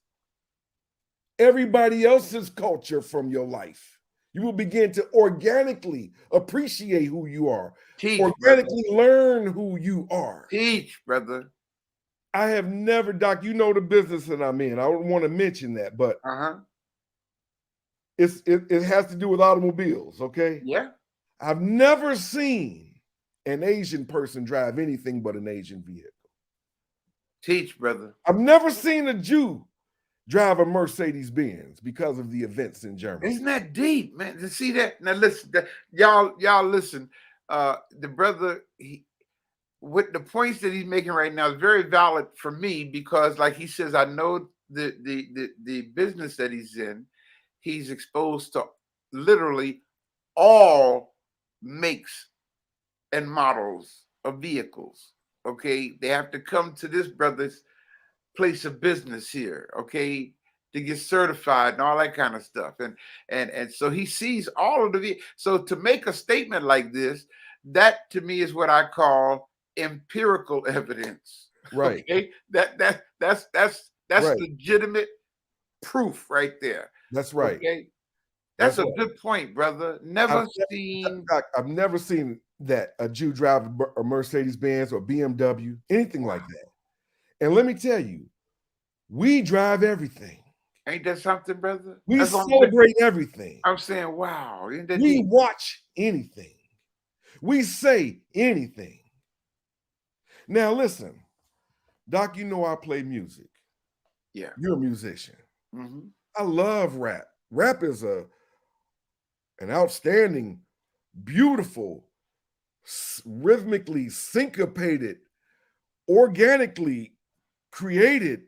Speaker 3: everybody else's culture from your life. You will begin to organically appreciate who you are. Organically learn who you are.
Speaker 1: Teach, brother.
Speaker 3: I have never, Doc, you know the business that I'm in. I don't want to mention that, but it has to do with automobiles, okay?
Speaker 1: Yeah.
Speaker 3: I've never seen an Asian person drive anything but an Asian vehicle.
Speaker 1: Teach, brother.
Speaker 3: I've never seen a Jew drive a Mercedes-Benz because of the events in Germany.
Speaker 1: Isn't that deep, man? To see that? Now listen, y'all listen. The brother, what the points that he's making right now is very valid for me, because like he says, I know the business that he's in, he's exposed to literally all makes and models of vehicles. Okay, they have to come to this brother's place of business here, okay, to get certified and all that kind of stuff. And so he sees all of the, so to make a statement like this, that to me is what I call empirical evidence.
Speaker 3: Right.
Speaker 1: Okay, that's
Speaker 3: right.
Speaker 1: legitimate proof right there.
Speaker 3: That's right.
Speaker 1: Okay, that's a
Speaker 3: right.
Speaker 1: good point, brother. Never seen.
Speaker 3: I've never seen that a Jew drive a Mercedes Benz or BMW, anything like that. And let me tell you, we drive everything.
Speaker 1: Ain't that something, brother?
Speaker 3: We
Speaker 1: That's
Speaker 3: celebrate everything.
Speaker 1: I'm saying, wow.
Speaker 3: We watch anything. We say anything. Now listen, Doc, you know I play music.
Speaker 1: Yeah.
Speaker 3: You're a musician.
Speaker 1: Mm-hmm.
Speaker 3: I love rap. Rap is an outstanding, beautiful, rhythmically syncopated, organically created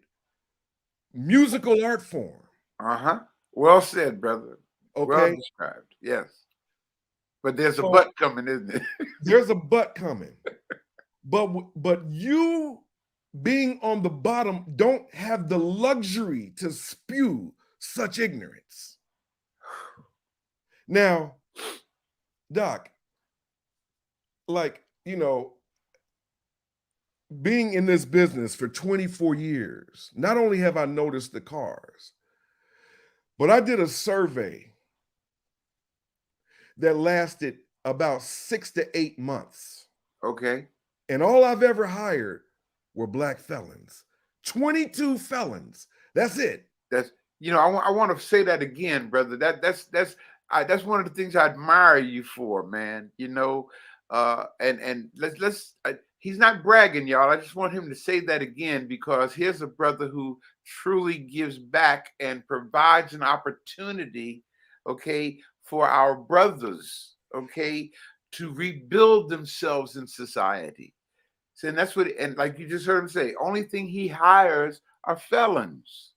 Speaker 3: musical art form.
Speaker 1: Uh-huh. Well said, brother.
Speaker 3: Okay.
Speaker 1: Well described. Yes. But there's a but coming, isn't it?
Speaker 3: There's a but coming. But you being on the bottom don't have the luxury to spew such ignorance. Now, Doc, like, you know, being in this business for 24 years, not only have I noticed the cars, but I did a survey that lasted about 6 to 8 months.
Speaker 1: Okay.
Speaker 3: And all I've ever hired were black felons. 22 felons. That's it.
Speaker 1: That's, you know, I want to say that again, brother. That's one of the things I admire you for, man. You know, and let's he's not bragging, y'all. I just want him to say that again, because here's a brother who truly gives back and provides an opportunity, okay, for our brothers, okay, to rebuild themselves in society. So, and that's what, and like you just heard him say, only thing he hires are felons.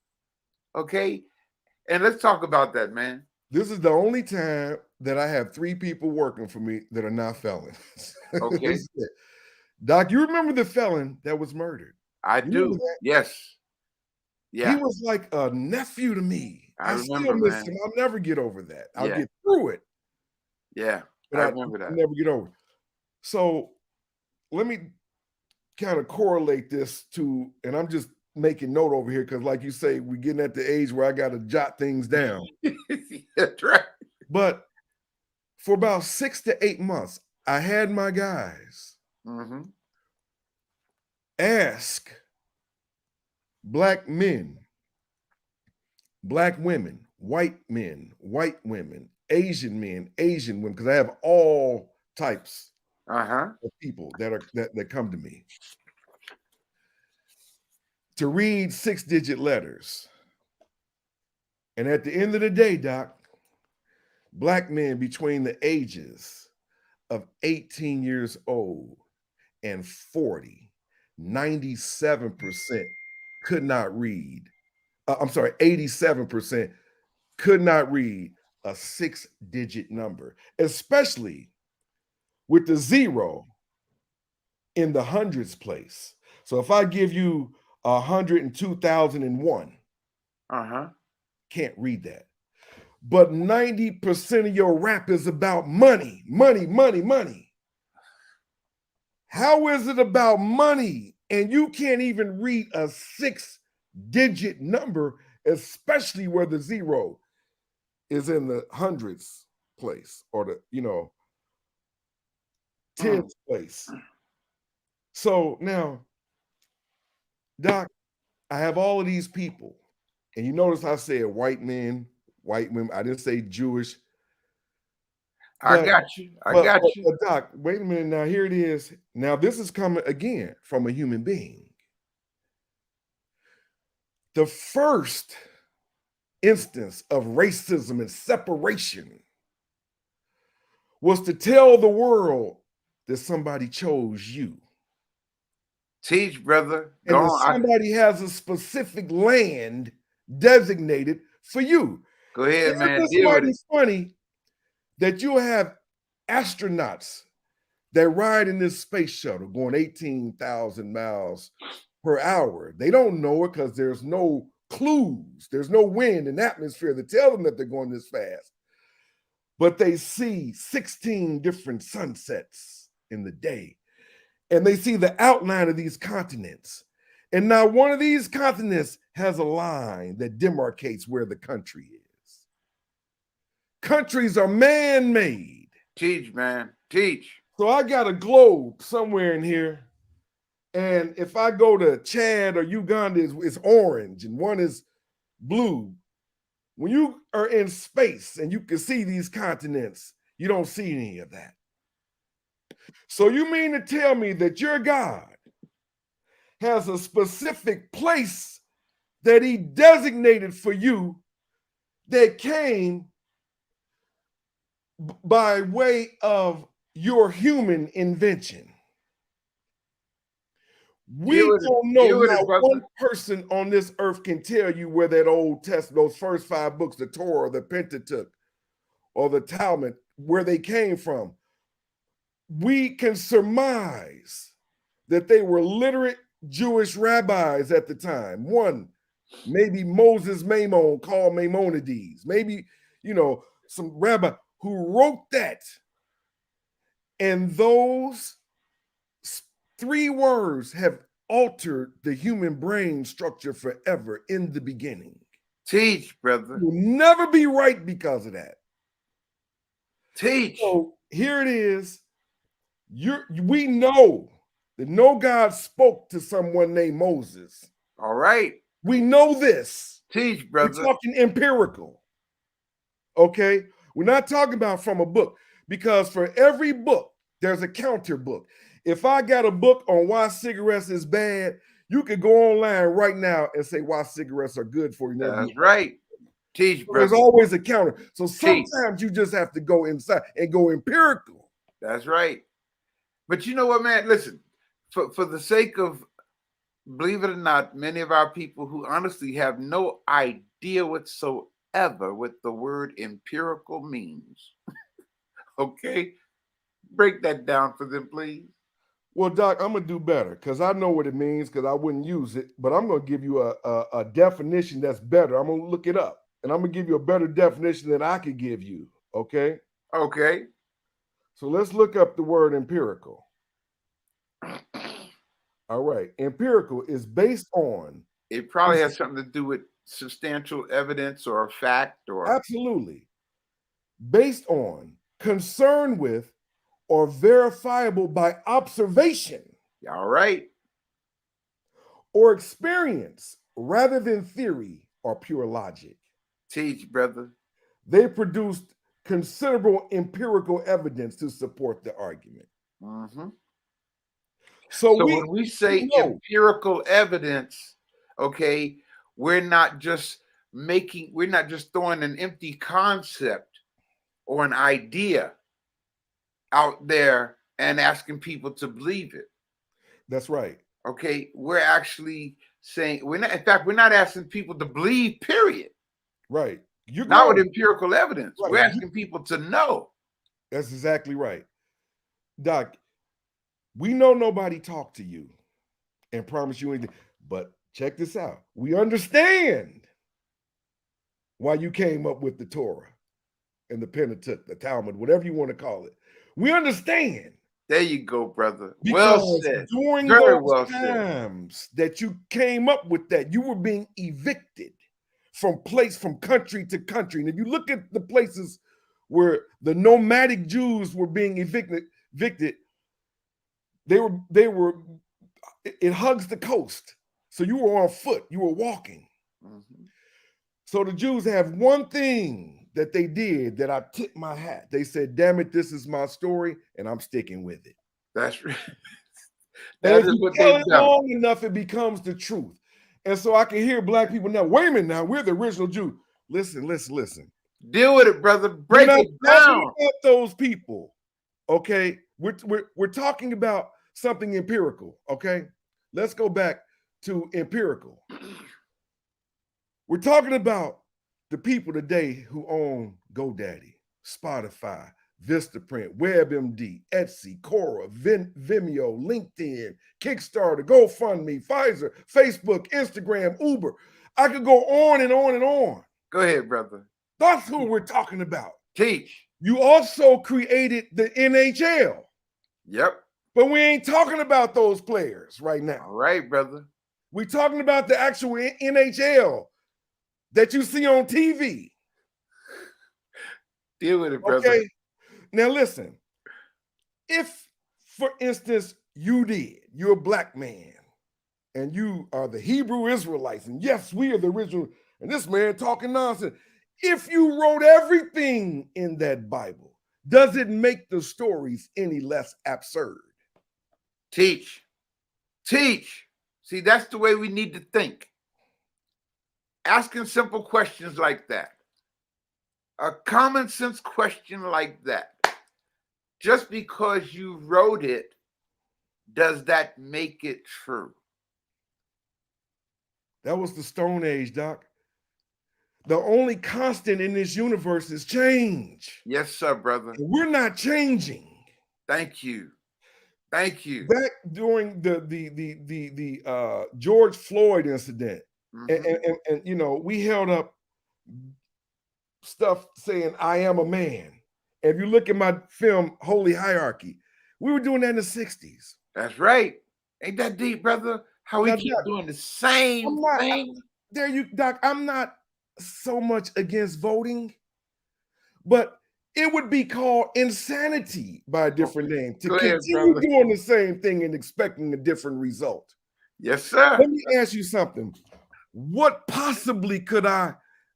Speaker 1: Okay. And let's talk about that, man.
Speaker 3: This is the only time that I have 3 people working for me that are not felons.
Speaker 1: Okay.
Speaker 3: Doc, you remember the felon that was murdered?
Speaker 1: I do. Yes. Yeah.
Speaker 3: He was like a nephew to me. I still miss him. I'll never get over that. I'll get through it.
Speaker 1: Yeah.
Speaker 3: But
Speaker 1: I remember that.
Speaker 3: I'll never get over it. So let me kind of correlate this to, and I'm just making note over here because, like you say, we're getting at the age where I got to jot things down.
Speaker 1: That's right.
Speaker 3: But for about 6 to 8 months, I had my guys ask black men, black women, white men, white women, Asian men, Asian women, because I have all types of people that come to me to read 6-digit letters. And at the end of the day, Doc, black men between the ages of 18 years old and 40, 97% could not read. 87% could not read a 6-digit number, especially with the 0 in the hundreds place. So if I give you 102,001, can't read that. But 90% of your rap is about money, money, money, money. How is it about money and you can't even read a 6-digit number, especially where the 0 is in the hundreds place or the, tens place? So now, Doc, I have all of these people, and you notice I said white men, white women. I didn't say Jewish.
Speaker 1: I got you. But,
Speaker 3: Doc, wait a minute. Now here it is. Now this is coming again from a human being. The first instance of racism and separation was to tell the world that somebody chose you.
Speaker 1: Teach, brother.
Speaker 3: And
Speaker 1: Go
Speaker 3: that
Speaker 1: on.
Speaker 3: somebody has a specific land designated for you.
Speaker 1: Go ahead,
Speaker 3: Isn't
Speaker 1: man.
Speaker 3: this
Speaker 1: Deal with
Speaker 3: mighty
Speaker 1: it.
Speaker 3: funny that you have astronauts that ride in this space shuttle going 18,000 miles per hour? They don't know it because there's no clues. There's no wind and atmosphere to tell them that they're going this fast. But they see 16 different sunsets in the day. And they see the outline of these continents. And now one of these continents has a line that demarcates where the country is. Countries are man-made.
Speaker 1: Teach, man. Teach.
Speaker 3: So I got a globe somewhere in here. And if I go to Chad or Uganda, it's orange and one is blue. When you are in space and you can see these continents, you don't see any of that. So you mean to tell me that your God has a specific place that he designated for you that came by way of your human invention? We don't know. Not one person on this earth can tell you where that Old Testament, those first 5 books, the Torah, the Pentateuch, or the Talmud, where they came from. We can surmise that they were literate Jewish rabbis at the time. One, maybe Moses Maimon, called Maimonides. Maybe, some rabbi who wrote that. And those 3 words have altered the human brain structure forever in the beginning.
Speaker 1: Teach, brother.
Speaker 3: You'll never be right because of that.
Speaker 1: Teach.
Speaker 3: So here it is. We know that no God spoke to someone named Moses.
Speaker 1: All right.
Speaker 3: We know this.
Speaker 1: Teach, brother.
Speaker 3: We're talking empirical. Okay? We're not talking about from a book, because for every book, there's a counter book. If I got a book on why cigarettes is bad, you could go online right now and say why cigarettes are good for you.
Speaker 1: That's right. Teach, brother.
Speaker 3: There's always a counter. So sometimes you just have to go inside and go empirical.
Speaker 1: That's right. But you know what, man? Listen, for the sake of, believe it or not, many of our people who honestly have no idea whatsoever what the word empirical means. Okay? Break that down for them, please.
Speaker 3: Well, Doc, I'm going to do better because I know what it means because I wouldn't use it, but I'm going to give you a definition that's better. I'm going to look it up, and I'm going to give you a better definition than I could give you, okay?
Speaker 1: Okay.
Speaker 3: So let's look up the word empirical. All right. Empirical is based on.
Speaker 1: It probably has something to do with substantial evidence or a fact or.
Speaker 3: Absolutely. Based on, concerned with, or verifiable by observation.
Speaker 1: All right.
Speaker 3: Or experience rather than theory or pure logic.
Speaker 1: Teach, brother.
Speaker 3: They produced considerable empirical evidence to support the argument.
Speaker 1: Mm-hmm.
Speaker 3: So
Speaker 1: when we say empirical evidence, okay, we're not just throwing an empty concept or an idea out there and asking people to believe it.
Speaker 3: That's right.
Speaker 1: Okay, we're actually saying we're not asking people to believe, period.
Speaker 3: Right.
Speaker 1: Not with empirical evidence. Right. We're asking people to know.
Speaker 3: That's exactly right. Doc, we know nobody talked to you and promised you anything, but check this out. We understand why you came up with the Torah and the Pentateuch, the Talmud, whatever you want to call it. We understand.
Speaker 1: There you go, brother.
Speaker 3: Because
Speaker 1: well said.
Speaker 3: During those times that you came up with that, you were being evicted from country to country. And if you look at the places where the nomadic Jews were being evicted, it hugs the coast. So you were on foot, you were walking. Mm-hmm. So the Jews have one thing that they did that I tipped my hat. They said, damn it, this is my story, and I'm sticking with it.
Speaker 1: That's right.
Speaker 3: That is what they've done. Long enough, it becomes the truth. And so I can hear black people now, wait a minute now, we're the original Jew. Listen.
Speaker 1: Deal with it, brother. Break it down.
Speaker 3: About those people, okay? We're talking about something empirical, okay? let's go back to Empirical. We're talking about the people today who own GoDaddy, Spotify, Vistaprint, WebMD, Etsy, Quora, Vimeo, LinkedIn, Kickstarter, GoFundMe, Pfizer, Facebook, Instagram, Uber. I could go on and on and on.
Speaker 1: Go ahead, brother.
Speaker 3: That's who we're talking about.
Speaker 1: Teach.
Speaker 3: You also created the NHL.
Speaker 1: Yep.
Speaker 3: But we ain't talking about those players right now.
Speaker 1: All right, brother.
Speaker 3: We're talking about the actual NHL that you see on TV.
Speaker 1: Deal with it, brother.
Speaker 3: Okay. Now listen, if, for instance, you're a black man, and you are the Hebrew Israelites, and yes, we are the original, and this man talking nonsense. If you wrote everything in that Bible, does it make the stories any less absurd?
Speaker 1: Teach. Teach. See, that's the way we need to think. Asking simple questions like that. A common sense question like that. Just because you wrote it, does that make it true?
Speaker 3: That was the Stone Age, Doc. The only constant in this universe is change.
Speaker 1: Yes, sir, brother.
Speaker 3: And we're not changing.
Speaker 1: Thank you. Thank you.
Speaker 3: Back during the George Floyd incident, and you know, we held up stuff saying "I am a man." If you look at my film Holy Hierarchy, we were doing that in the 60s.
Speaker 1: That's right. Ain't that deep, brother? How we keep doing the same thing.
Speaker 3: There you, Doc. I'm not so much against voting, but it would be called insanity by a different name to continue doing the same thing and expecting a different result.
Speaker 1: Yes, sir.
Speaker 3: Let me ask you something. What possibly could I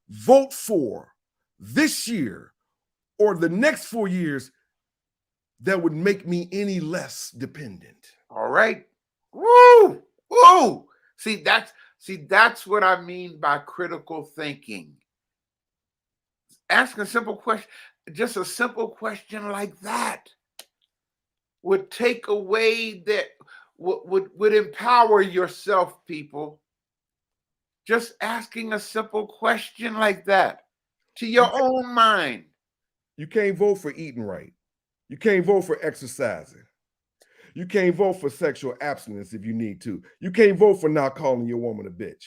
Speaker 3: vote for this year or the next 4 years that would make me any less dependent?
Speaker 1: All right. Woo! Woo! See, that's what I mean by critical thinking. Asking a simple question, just a simple question like that would take away that, would empower yourself, people. Just asking a simple question like that to your own mind.
Speaker 3: You can't vote for eating right. You can't vote for exercising. You can't vote for sexual abstinence if you need to. You can't vote for not calling your woman a bitch.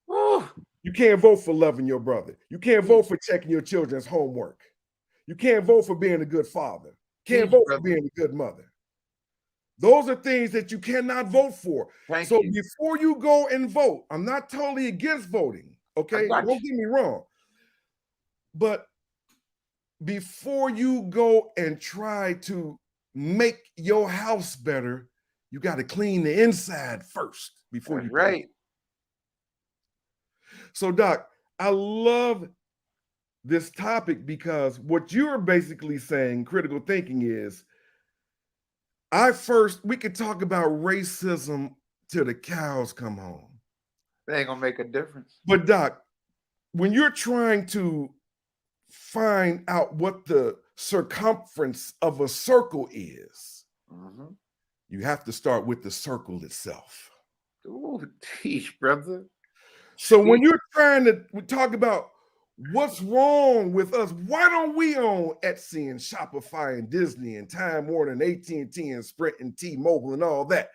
Speaker 1: Woo.
Speaker 3: You can't vote for loving your brother. You can't vote for checking your children's homework. You can't vote for being a good father. Can't vote for being a good mother. Those are things that you cannot vote for. So before you go and vote, I'm not totally against voting, okay? Don't get me wrong. But before you go and try to make your house better, you got to clean the inside first before you.
Speaker 1: Right.
Speaker 3: So, Doc, I love this topic because what you're basically saying, critical thinking, is we could talk about racism till the cows come home.
Speaker 1: They ain't gonna make a difference.
Speaker 3: But Doc, when you're trying to find out what the circumference of a circle is, you have to start with the circle itself.
Speaker 1: Ooh, teach, brother.
Speaker 3: So when you're trying to talk about what's wrong with us, why don't we own Etsy and Shopify and Disney and Time Warner and AT&T and Sprint and T-Mobile and all that?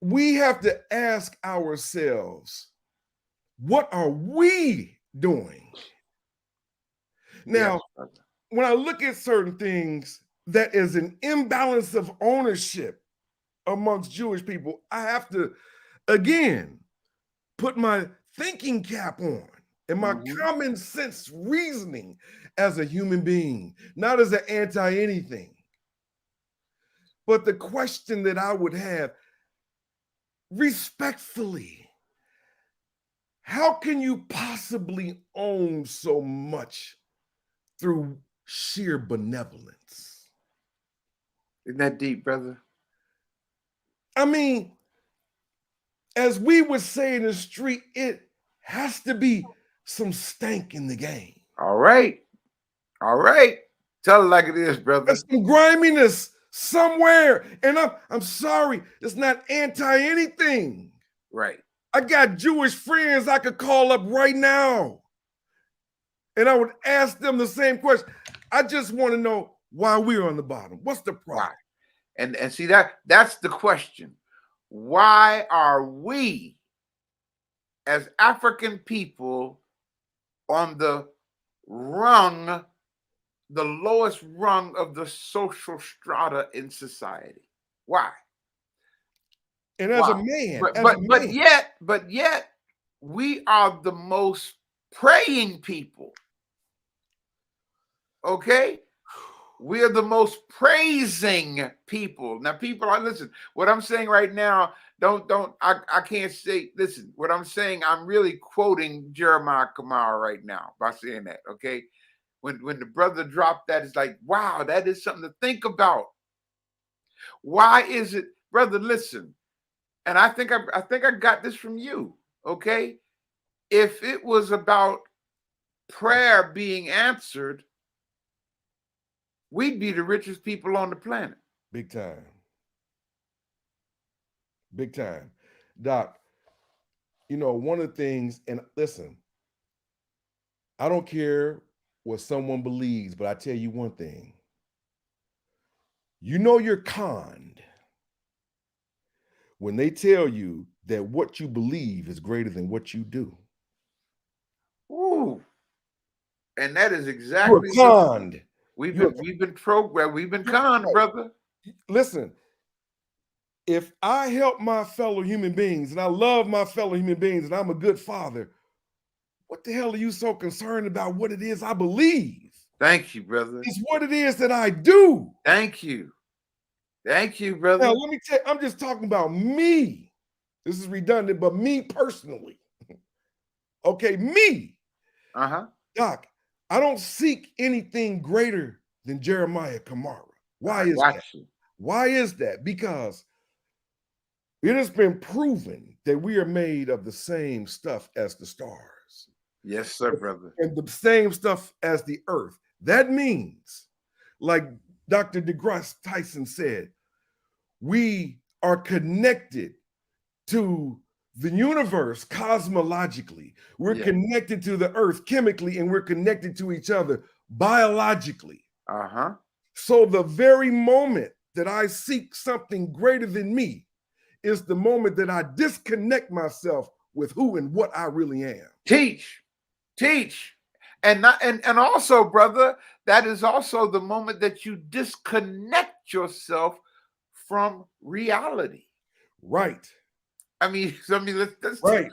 Speaker 3: We have to ask ourselves, what are we doing? Now, when I look at certain things that is an imbalance of ownership amongst Jewish people, I have to, again, put my thinking cap on and my common sense reasoning as a human being, not as an anti-anything. But the question that I would have, respectfully, how can you possibly own so much through sheer benevolence?
Speaker 1: Isn't that deep, brother?
Speaker 3: I mean, as we would say in the street, it has to be some stank in the game.
Speaker 1: All right. All right. Tell it like it is, brother.
Speaker 3: There's some griminess somewhere. And I'm sorry, it's not anti anything.
Speaker 1: Right.
Speaker 3: I got Jewish friends I could call up right now, and I would ask them the same question. I just want to know why we're on the bottom. What's the problem?
Speaker 1: Why? And see, that's the question. Why are we as African people on the rung, the lowest rung of the social strata in society? Why?
Speaker 3: And as a man,
Speaker 1: but yet we are the most praying people. Okay? We are the most praising people. Now, people are, listen, what I'm saying right now, I can't say, listen, what I'm saying, I'm really quoting Jeremiah Kamara right now by saying that, okay? When the brother dropped that, it's like, wow, that is something to think about. Why is it, brother, listen, and I think I got this from you, okay? If it was about prayer being answered, we'd be the richest people on the planet.
Speaker 3: Big time. Big time. Doc, you know, one of the things, and listen, I don't care what someone believes, but I tell you one thing. You know you're conned when they tell you that what you believe is greater than what you do.
Speaker 1: Ooh. And that is exactly
Speaker 3: You're conned.
Speaker 1: We've been programmed. We've been conned, brother.
Speaker 3: Listen, if I help my fellow human beings and I love my fellow human beings and I'm a good father, what the hell are you so concerned about what it is I believe?
Speaker 1: Thank you, brother.
Speaker 3: It's what it is that I do.
Speaker 1: Thank you. Thank you, brother.
Speaker 3: Now, let me tell you, I'm just talking about me. This is redundant, but me personally. Okay, me.
Speaker 1: Uh-huh.
Speaker 3: Doc, I don't seek anything greater than Jeremiah Kamara. Why is that? Why is that? Because it has been proven that we are made of the same stuff as the stars.
Speaker 1: Yes, sir, brother.
Speaker 3: And the same stuff as the earth. That means, like Dr. deGrasse Tyson said, we are connected to the universe cosmologically. We're connected to the earth chemically, and we're connected to each other biologically.
Speaker 1: Uh-huh.
Speaker 3: So the very moment that I seek something greater than me is the moment that I disconnect myself with who and what I really am.
Speaker 1: Teach. And also, brother, that is also the moment that you disconnect yourself from reality.
Speaker 3: Right.
Speaker 1: I mean, let's
Speaker 3: right.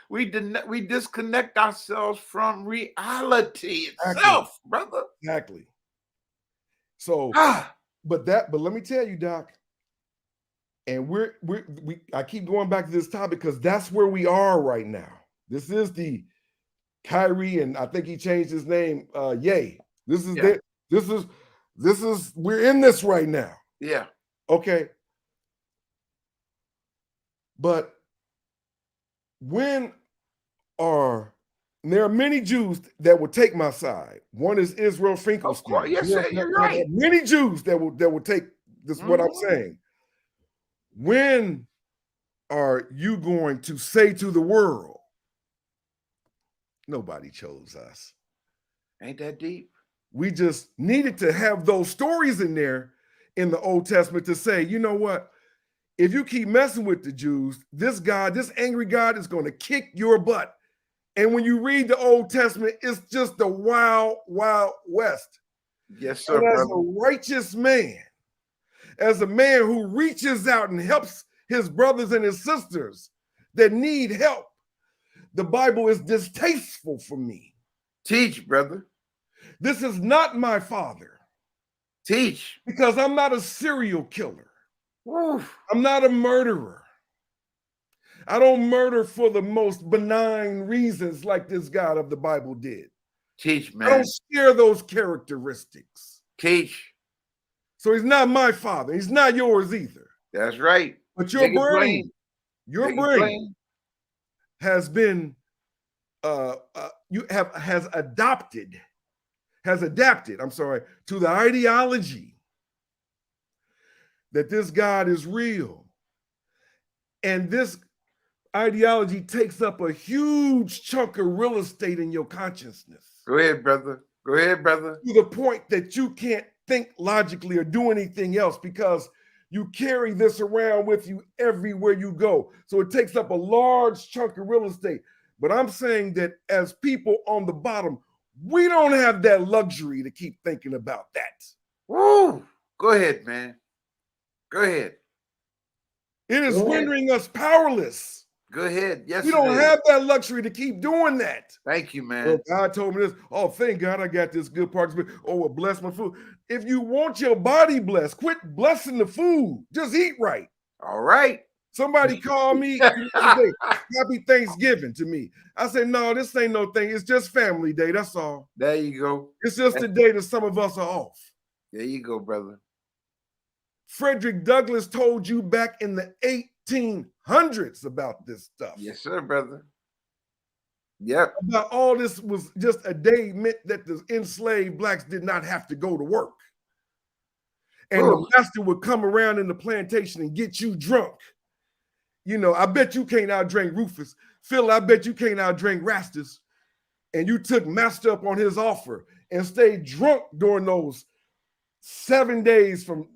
Speaker 1: We disconnect ourselves from reality itself, brother.
Speaker 3: Exactly. So, but let me tell you, Doc, and I keep going back to this topic because that's where we are right now. This is the Kyrie, and I think he changed his name. Yay. This is we're in this right now.
Speaker 1: Yeah.
Speaker 3: Okay. But there are many Jews that will take my side. One is Israel Finkelstein.
Speaker 1: Of course, yes, sir, you're right.
Speaker 3: Many Jews that will take this. What I'm saying. When are you going to say to the world, nobody chose us?
Speaker 1: Ain't that deep?
Speaker 3: We just needed to have those stories in there in the Old Testament to say, you know what? If you keep messing with the Jews, this angry God is going to kick your butt. And when you read the Old Testament, it's just the wild, wild west.
Speaker 1: Yes, sir.
Speaker 3: And as a righteous man, as a man who reaches out and helps his brothers and his sisters that need help, the Bible is distasteful for me.
Speaker 1: Teach, brother.
Speaker 3: This is not my father.
Speaker 1: Teach.
Speaker 3: Because I'm not a serial killer.
Speaker 1: Oof.
Speaker 3: I'm not a murderer. I don't murder for the most benign reasons like this God of the Bible did.
Speaker 1: Teach, man.
Speaker 3: I don't share those characteristics.
Speaker 1: Teach.
Speaker 3: So he's not my father. He's not yours either.
Speaker 1: That's right.
Speaker 3: But your brain has been has adapted to the ideology that this God is real. And this ideology takes up a huge chunk of real estate in your consciousness.
Speaker 1: Go ahead, brother. Go ahead, brother.
Speaker 3: To the point that you can't think logically or do anything else because you carry this around with you everywhere you go. So it takes up a large chunk of real estate. But I'm saying that as people on the bottom, we don't have that luxury to keep thinking about that.
Speaker 1: Woo! Go ahead, man. Go ahead.
Speaker 3: It is rendering us powerless.
Speaker 1: Go ahead. Yes,
Speaker 3: we don't have that luxury to keep doing that.
Speaker 1: Thank you, man.
Speaker 3: Well, God told me this. Oh, thank God I got this good part. Oh, well, bless my food. If you want your body blessed, quit blessing the food. Just eat right.
Speaker 1: All right.
Speaker 3: Somebody called me the other day, happy Thanksgiving to me. I said, no, this ain't no thing. It's just family day. That's all.
Speaker 1: There you go.
Speaker 3: It's just a day that some of us are off.
Speaker 1: There you go, brother.
Speaker 3: Frederick Douglass told you back in the 1800s about this stuff.
Speaker 1: Yes, sir, brother. Yep.
Speaker 3: About all this was just a day meant that the enslaved blacks did not have to go to work. And the master would come around in the plantation and get you drunk. You know, I bet you can't outdrink Rufus. Phil, I bet you can't outdrink Rastus. And you took master up on his offer and stayed drunk during those 7 days from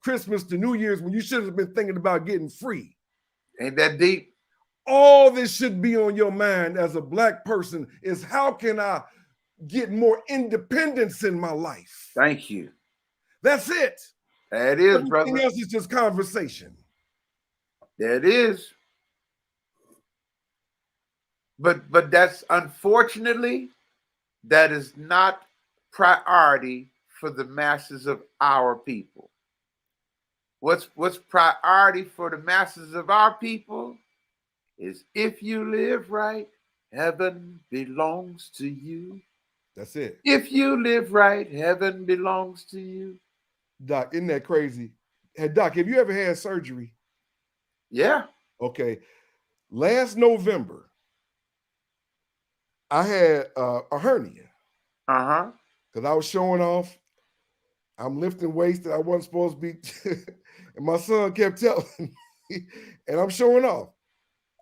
Speaker 3: Christmas to New Year's when you should have been thinking about getting free.
Speaker 1: Ain't that deep?
Speaker 3: All this should be on your mind as a black person is how can I get more independence in my life?
Speaker 1: Thank you.
Speaker 3: That's it.
Speaker 1: That is,
Speaker 3: Everything
Speaker 1: brother.
Speaker 3: else is just conversation.
Speaker 1: That is. But that's unfortunately, that is not priority for the masses of our people. What's priority for the masses of our people is if you live right, heaven belongs to you.
Speaker 3: That's it.
Speaker 1: If you live right, heaven belongs to you.
Speaker 3: Doc, isn't that crazy? Hey, Doc, have you ever had surgery?
Speaker 1: Yeah.
Speaker 3: Okay. Last November, I had a hernia.
Speaker 1: Uh-huh.
Speaker 3: Because I was showing off. I'm lifting weights that I wasn't supposed to be. And my son kept telling me, and I'm showing off.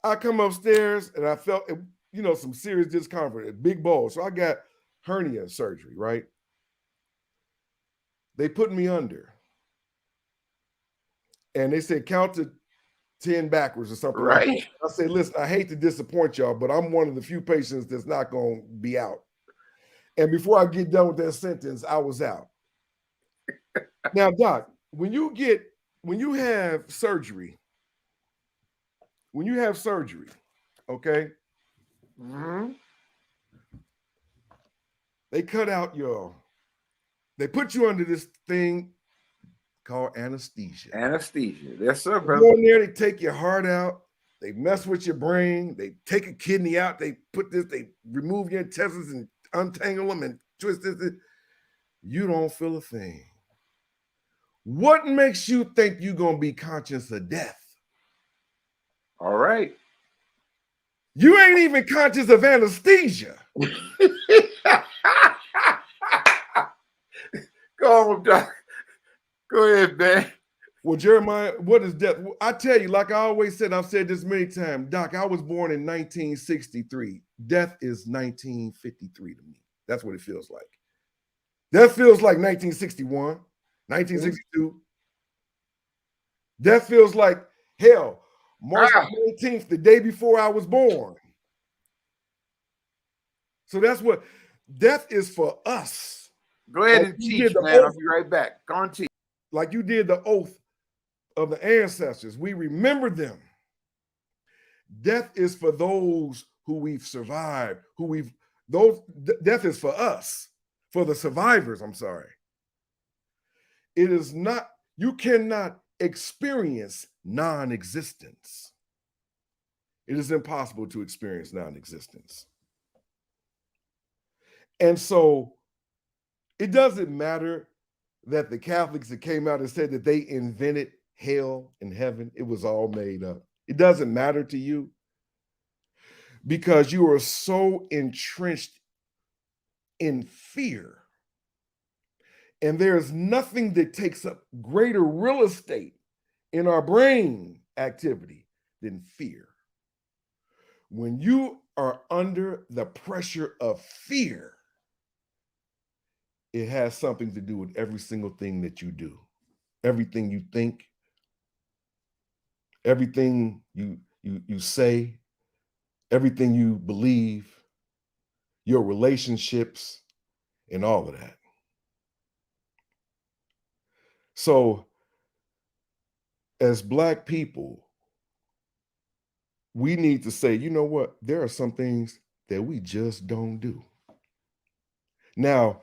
Speaker 3: I come upstairs and I felt, some serious discomfort, a big ball. So I got hernia surgery, right? They put me under. And they said, count to 10 backwards or something
Speaker 1: right.
Speaker 3: like that. I say, listen, I hate to disappoint y'all, but I'm one of the few patients that's not going to be out. And before I get done with that sentence, I was out. Now, Doc, when you have surgery, okay?
Speaker 1: Mm-hmm.
Speaker 3: They cut out they put you under this thing called anesthesia.
Speaker 1: Anesthesia. Yes, sir, brother.
Speaker 3: You go in there, they take your heart out, they mess with your brain, they take a kidney out, they remove your intestines and untangle them and twist it. You don't feel a thing. What makes you think you're going to be conscious of death?
Speaker 1: All right.
Speaker 3: You ain't even conscious of anesthesia.
Speaker 1: Go on, Doc. Go ahead, man.
Speaker 3: Well, Jeremiah, what is death? I tell you, like I always said, I've said this many times, Doc, I was born in 1963. Death is 1953 to me. That's what it feels like. Death feels like 1961. 1962. Death feels like hell. March 19th, the day before I was born. So that's what death is for us.
Speaker 1: Go ahead and teach, man. I'll be right back. Go on, teach.
Speaker 3: Like you did the oath of the ancestors. We remember them. Death is for those who we've survived, death is for us, for the survivors, I'm sorry. It is not, you cannot experience non-existence. It is impossible to experience non-existence. And so it doesn't matter that the Catholics that came out and said that they invented hell and heaven. It was all made up. It doesn't matter to you because you are so entrenched in fear. And there's nothing that takes up greater real estate in our brain activity than fear. When you are under the pressure of fear, it has something to do with every single thing that you do, everything you think, everything you say, everything you believe, your relationships, and all of that. So, as Black people, we need to say, you know what? There are some things that we just don't do. Now,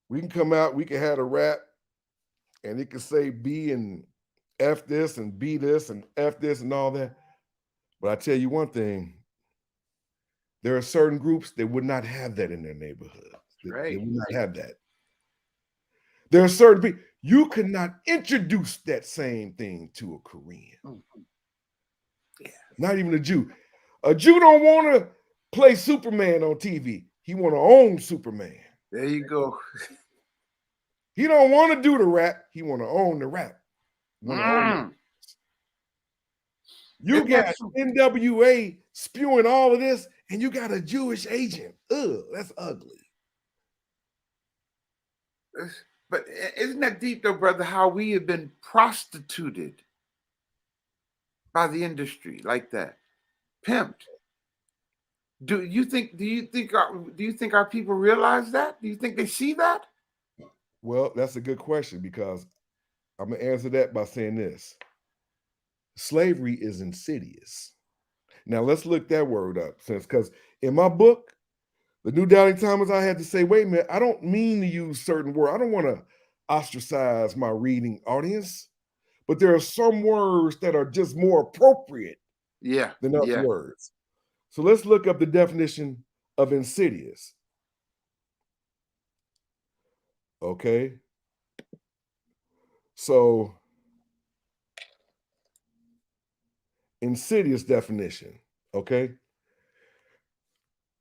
Speaker 3: we can come out, we can have a rap, and it can say B and F this and B this and F this and all that. But I tell you one thing, there are certain groups that would not have that in their neighborhood. They would not have that. There are certain people, you cannot introduce that same thing to a Korean.
Speaker 1: Yeah.
Speaker 3: Not even a Jew. A Jew don't want to play Superman on TV. He want to own Superman.
Speaker 1: There you go.
Speaker 3: He don't want to do the rap. He want to own the rap. You got NWA spewing all of this, and you got a Jewish agent. Ugh, that's ugly.
Speaker 1: But isn't that deep, though, brother? How we have been prostituted by the industry like that, pimped. Do you think our people realize that? Do you think they see that?
Speaker 3: Well, that's a good question, because I'm gonna answer that by saying this: slavery is insidious. Now let's look that word up, because in my book, The New Doubting Thomas, I had to say, wait a minute, I don't mean to use certain words. I don't want to ostracize my reading audience, but there are some words that are just more appropriate than other words. So let's look up the definition of insidious. Okay. So insidious definition, okay?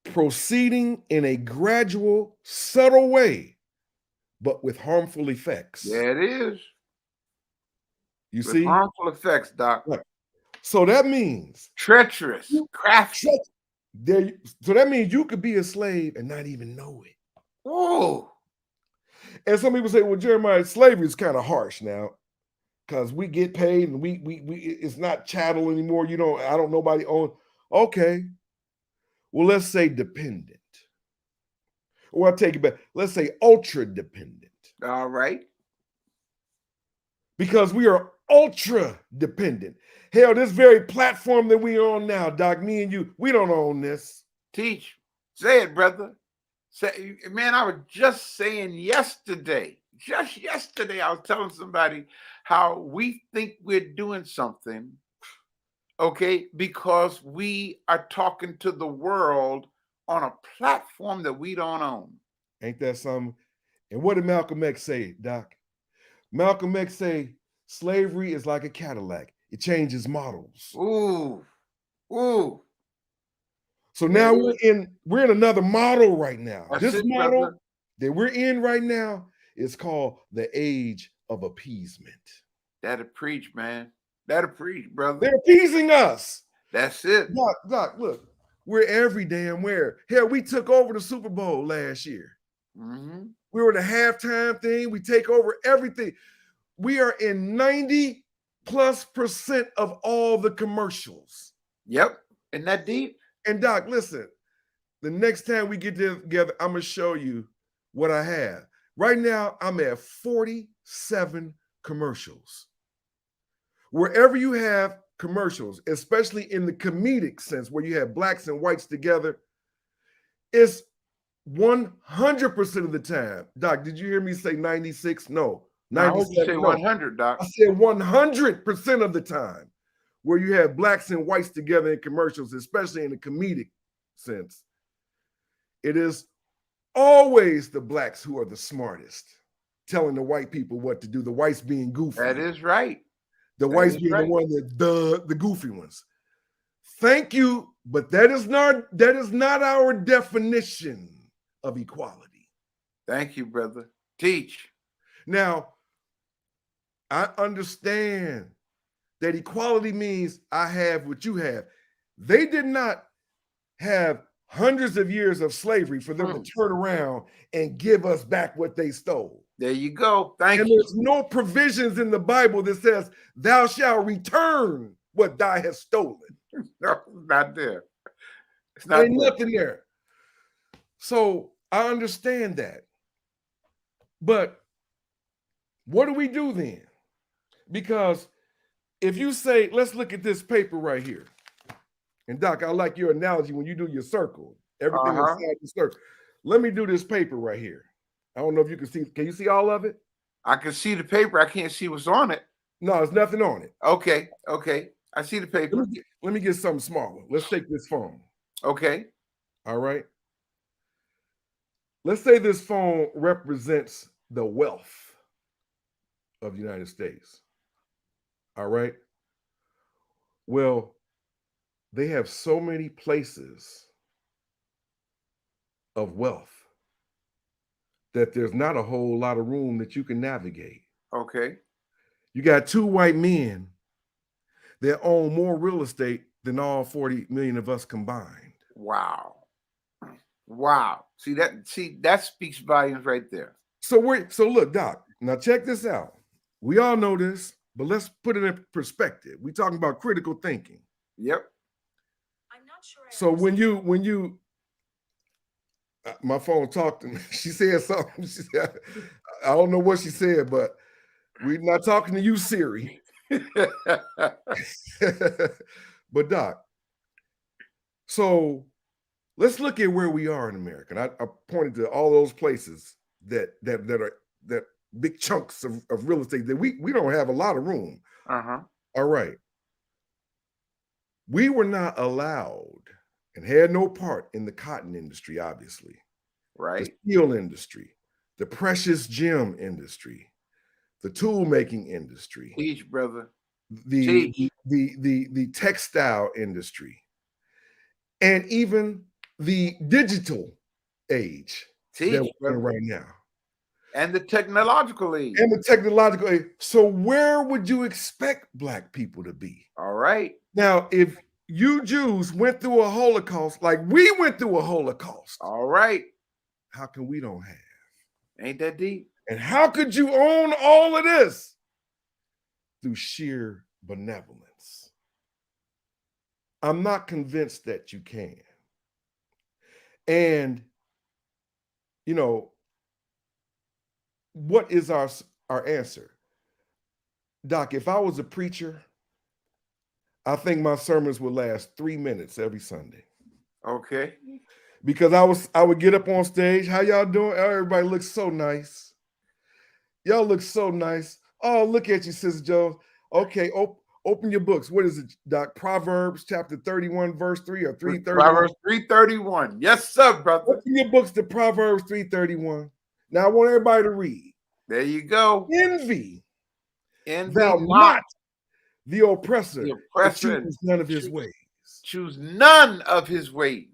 Speaker 3: Proceeding in a gradual, subtle way, but with harmful effects.
Speaker 1: Yeah, it is.
Speaker 3: You see?
Speaker 1: Harmful effects, Doc.
Speaker 3: Right. So that means
Speaker 1: treacherous, crafty.
Speaker 3: So that means you could be a slave and not even know it.
Speaker 1: Oh.
Speaker 3: And some people say, well, Jeremiah, slavery is kind of harsh now, because we get paid and we it's not chattel anymore. I don't nobody own. Okay. Well, let's say dependent. Or I'll take it back. Let's say ultra dependent.
Speaker 1: All right.
Speaker 3: Because we are ultra dependent. Hell, this very platform that we on now, Doc, me and you, we don't own this.
Speaker 1: Teach. Say it, brother. Say, man, I was just saying yesterday, I was telling somebody how we think we're doing something, okay, because we are talking to the world on a platform that we don't own.
Speaker 3: Ain't that something? And what did Malcolm X say, Doc? Malcolm X say, slavery is like a Cadillac. It changes models.
Speaker 1: Ooh. Ooh.
Speaker 3: So now we're in another model right now.
Speaker 1: That's
Speaker 3: this model that we're in right now is called the age of appeasement.
Speaker 1: That'll preach, man. That'll preach, brother.
Speaker 3: They're appeasing us.
Speaker 1: That's it.
Speaker 3: Doc, look, we're every damn where. Hell, we took over the Super Bowl last year.
Speaker 1: Mm-hmm.
Speaker 3: We were the halftime thing. We take over everything. We are in 90+% of all the commercials.
Speaker 1: Yep. Isn't that deep?
Speaker 3: And Doc, listen, the next time we get together, I'm going to show you what I have. Right now, I'm at 47 commercials. Wherever you have commercials, especially in the comedic sense, where you have blacks and whites together, it's 100% of the time. Doc, did you hear me say 96? No. 97.
Speaker 1: I heard you say 100, Doc.
Speaker 3: I said 100% of the time where you have blacks and whites together in commercials, especially in the comedic sense. It is always the blacks who are the smartest, telling the white people what to do, the whites being goofy.
Speaker 1: That is right.
Speaker 3: The whites being the one that the goofy ones. Thank you, but that is not our definition of equality.
Speaker 1: Thank you, brother. Teach.
Speaker 3: Now, I understand that equality means I have what you have. They did not have hundreds of years of slavery for them to turn around and give us back what they stole.
Speaker 1: There you go. Thank
Speaker 3: and
Speaker 1: you.
Speaker 3: There's no provisions in the Bible that says, thou shalt return what thou hast stolen.
Speaker 1: No, it's not there. It's not
Speaker 3: Ain't
Speaker 1: there.
Speaker 3: nothing there. So I understand that. But what do we do then? Because if you say, let's look at this paper right here. And Doc, I like your analogy when you do your circle. Everything inside the circle. Let me do this paper right here. I don't know if you can see. Can you see all of it?
Speaker 1: I can see the paper. I can't see what's on it.
Speaker 3: No, there's nothing on it.
Speaker 1: Okay. I see the paper.
Speaker 3: Let me get something smaller. Let's take this phone.
Speaker 1: Okay.
Speaker 3: All right. Let's say this phone represents the wealth of the United States. All right. Well, they have so many places of wealth that there's not a whole lot of room that you can navigate.
Speaker 1: Okay.
Speaker 3: You got two white men that own more real estate than all 40 million of us combined.
Speaker 1: Wow. See that speaks volumes right there.
Speaker 3: So look, Doc, now check this out. We all know this, but let's put it in perspective. We're talking about critical thinking.
Speaker 1: Yep.
Speaker 4: I'm not sure.
Speaker 3: So when you my phone talked to me, she said something. She said, I don't know what she said, but we're not talking to you, Siri. But Doc, so let's look at where we are in America. And I pointed to all those places that big chunks of real estate that we don't have a lot of room.
Speaker 1: Uh-huh.
Speaker 3: All right. We were not allowed and had no part in the cotton industry, obviously.
Speaker 1: Right.
Speaker 3: The steel industry, the precious gem industry, the tool making industry.
Speaker 1: Teach, brother.
Speaker 3: The textile industry, and even the digital age that we're in right now.
Speaker 1: And the technological age.
Speaker 3: So where would you expect Black people to be?
Speaker 1: All right.
Speaker 3: Now, if you Jews went through a Holocaust like we went through a Holocaust.
Speaker 1: All right.
Speaker 3: How come we don't have?
Speaker 1: Ain't that deep?
Speaker 3: And how could you own all of this? Through sheer benevolence. I'm not convinced that you can. And, you know, what is our answer? Doc, if I was a preacher, I think my sermons would last 3 minutes every Sunday.
Speaker 1: Okay.
Speaker 3: Because I would get up on stage. How y'all doing? Everybody looks so nice. Y'all look so nice. Oh, look at you, Sister Jones. Okay, open your books. What is it, Doc? Proverbs chapter 31, verse 3 or 331?
Speaker 1: Proverbs 331. Yes, sir, brother.
Speaker 3: Open your books to Proverbs 331. Now I want everybody to read.
Speaker 1: There you go.
Speaker 3: Envy
Speaker 1: thou
Speaker 3: not the oppressor, choose none of his ways.
Speaker 1: Choose none of his ways.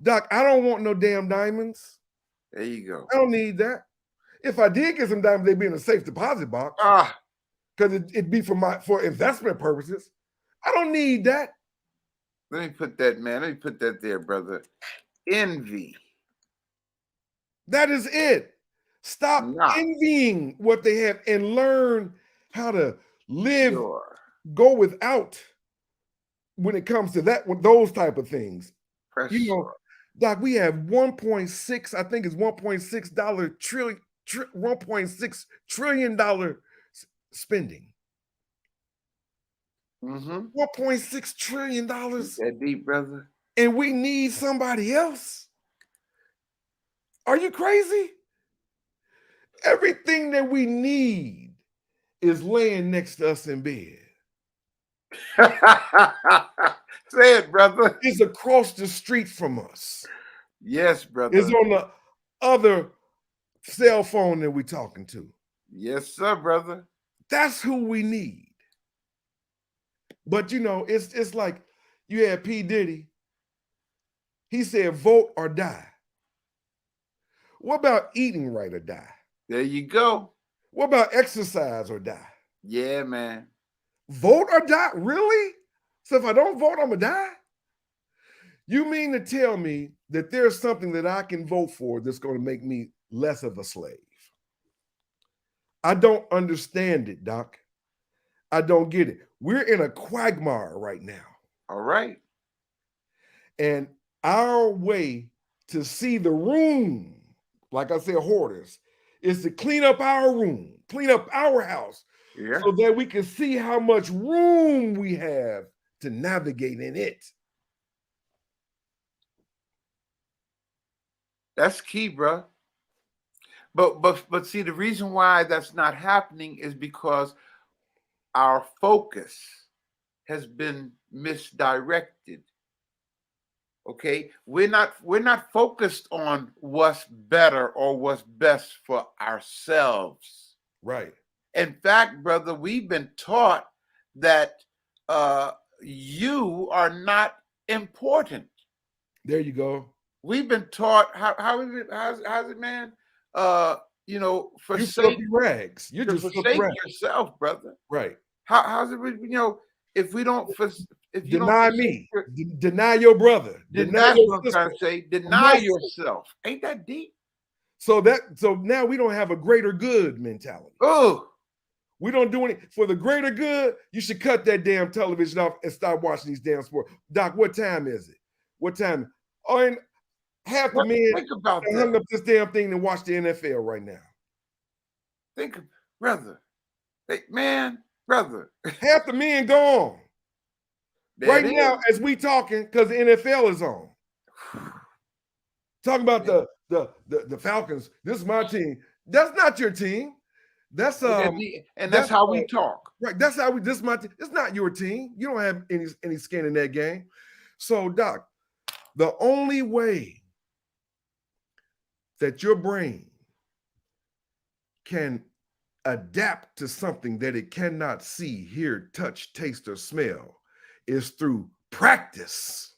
Speaker 3: Doc, I don't want no damn diamonds.
Speaker 1: There you go.
Speaker 3: I don't need that. If I did get some diamonds, they'd be in a safe deposit box. Because it'd be for investment purposes. I don't need that.
Speaker 1: Let me put that there, brother. Envy.
Speaker 3: That is it. Stop envying what they have and learn how to live, go without when it comes to those type of things. You know, Doc, we have 1.6, I think it's $1.6 trillion, $1.6 trillion spending. $1.6 trillion.
Speaker 1: That deep, brother.
Speaker 3: And we need somebody else. Are you crazy? Everything that we need is laying next to us in bed.
Speaker 1: Say it, brother.
Speaker 3: It's across the street from us.
Speaker 1: Yes, brother.
Speaker 3: It's on the other cell phone that we're talking to.
Speaker 1: Yes, sir, brother.
Speaker 3: That's who we need. But you know, it's like you had P. Diddy. He said, vote or die. What about eating right or die?
Speaker 1: There you go.
Speaker 3: What about exercise or die?
Speaker 1: Yeah, man.
Speaker 3: Vote or die? Really? So if I don't vote, I'm gonna die? You mean to tell me that there's something that I can vote for that's going to make me less of a slave? I don't understand it, Doc. I don't get it. We're in a quagmire right now.
Speaker 1: All right.
Speaker 3: And our way to see the room, like I said, hoarders, is to clean up our room, clean up our house,
Speaker 1: Yeah.
Speaker 3: so that we can see how much room we have to navigate in it.
Speaker 1: That's key, bro. But see, the reason why that's not happening is because our focus has been misdirected. Okay, we're not focused on what's better or what's best for ourselves.
Speaker 3: Right.
Speaker 1: In fact, brother, we've been taught that you are not important.
Speaker 3: There you go.
Speaker 1: We've been taught how's it, man? You know,
Speaker 3: You
Speaker 1: forsake
Speaker 3: filthy rags. You're just filthy
Speaker 1: forsake
Speaker 3: rags.
Speaker 1: yourself, brother.
Speaker 3: Right.
Speaker 1: How's it? You know, if we don't, if you
Speaker 3: Deny
Speaker 1: don't
Speaker 3: me. Deny your brother. Deny
Speaker 1: that's
Speaker 3: your
Speaker 1: what I'm
Speaker 3: sister.
Speaker 1: trying to say. Deny yourself. Ain't that deep?
Speaker 3: So now we don't have a greater good mentality.
Speaker 1: Oh,
Speaker 3: We don't do any for the greater good. You should cut that damn television off and start watching these damn sports. Doc, what time is it? What time? Oh, and half the men
Speaker 1: think about
Speaker 3: hung
Speaker 1: that.
Speaker 3: up this damn thing and watch the NFL right now.
Speaker 1: Think, brother. Hey, man, brother.
Speaker 3: Half the men gone.
Speaker 1: There
Speaker 3: Right
Speaker 1: it
Speaker 3: now,
Speaker 1: is.
Speaker 3: as we talking, because the NFL is on. Talking about the Falcons. This is my team. That's not your team. That's
Speaker 1: and that's how we talk.
Speaker 3: Right. That's how we. This is my team. It's not your team. You don't have any skin in that game. So, Doc, the only way that your brain can adapt to something that it cannot see, hear, touch, taste, or smell is through practice.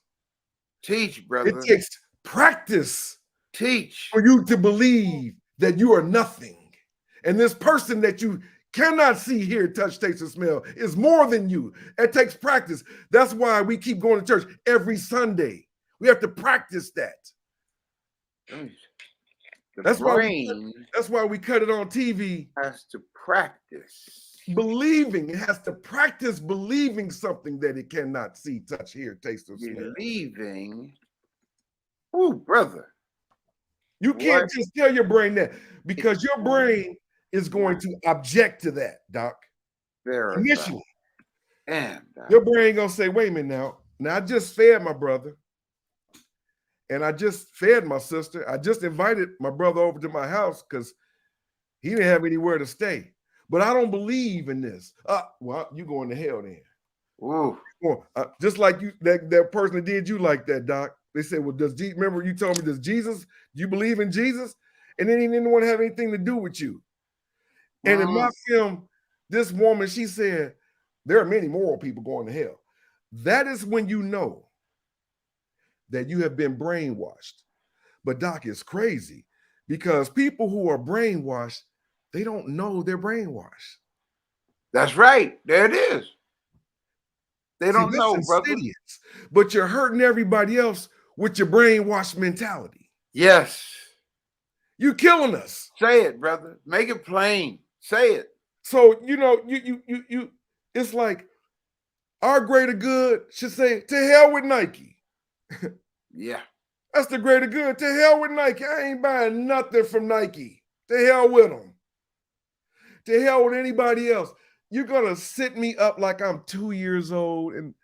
Speaker 1: Teach, brother.
Speaker 3: It takes practice
Speaker 1: Teach.
Speaker 3: for you to believe that you are nothing. And this person that you cannot see, hear, touch, taste, or smell is more than you. It takes practice. That's why we keep going to church every Sunday. We have to practice that. That's why we cut it on TV.
Speaker 1: Has to practice
Speaker 3: believing. It has to practice believing something that it cannot see, touch, hear, taste, or smell.
Speaker 1: Believing. Oh, brother.
Speaker 3: You can't just tell your brain that, because your brain is going to object to that, Doc. Initially.
Speaker 1: And
Speaker 3: your brain gonna say, wait a minute now. Now I just fed my brother. And I just fed my sister. I just invited my brother over to my house because he didn't have anywhere to stay. But I don't believe in this. Well, you going to hell then.
Speaker 1: Ooh.
Speaker 3: Just like you, that person that did you like that, Doc. They said, well, remember you told me, do you believe in Jesus? And then he didn't want to have anything to do with you. And in my film, this woman, she said, there are many moral people going to hell. That is when you know that you have been brainwashed. But Doc, is crazy because people who are brainwashed, they don't know they're brainwashed.
Speaker 1: That's right. There it is. They don't know, brother.
Speaker 3: But you're hurting everybody else with your brainwashed mentality.
Speaker 1: Yes.
Speaker 3: You're killing us.
Speaker 1: Say it, brother. Make it plain. Say it.
Speaker 3: So, you it's like our greater good should say, to hell with Nike.
Speaker 1: Yeah.
Speaker 3: That's the greater good. To hell with Nike. I ain't buying nothing from Nike. To hell with them. To hell with anybody else. You're gonna sit me up like I'm 2 years old and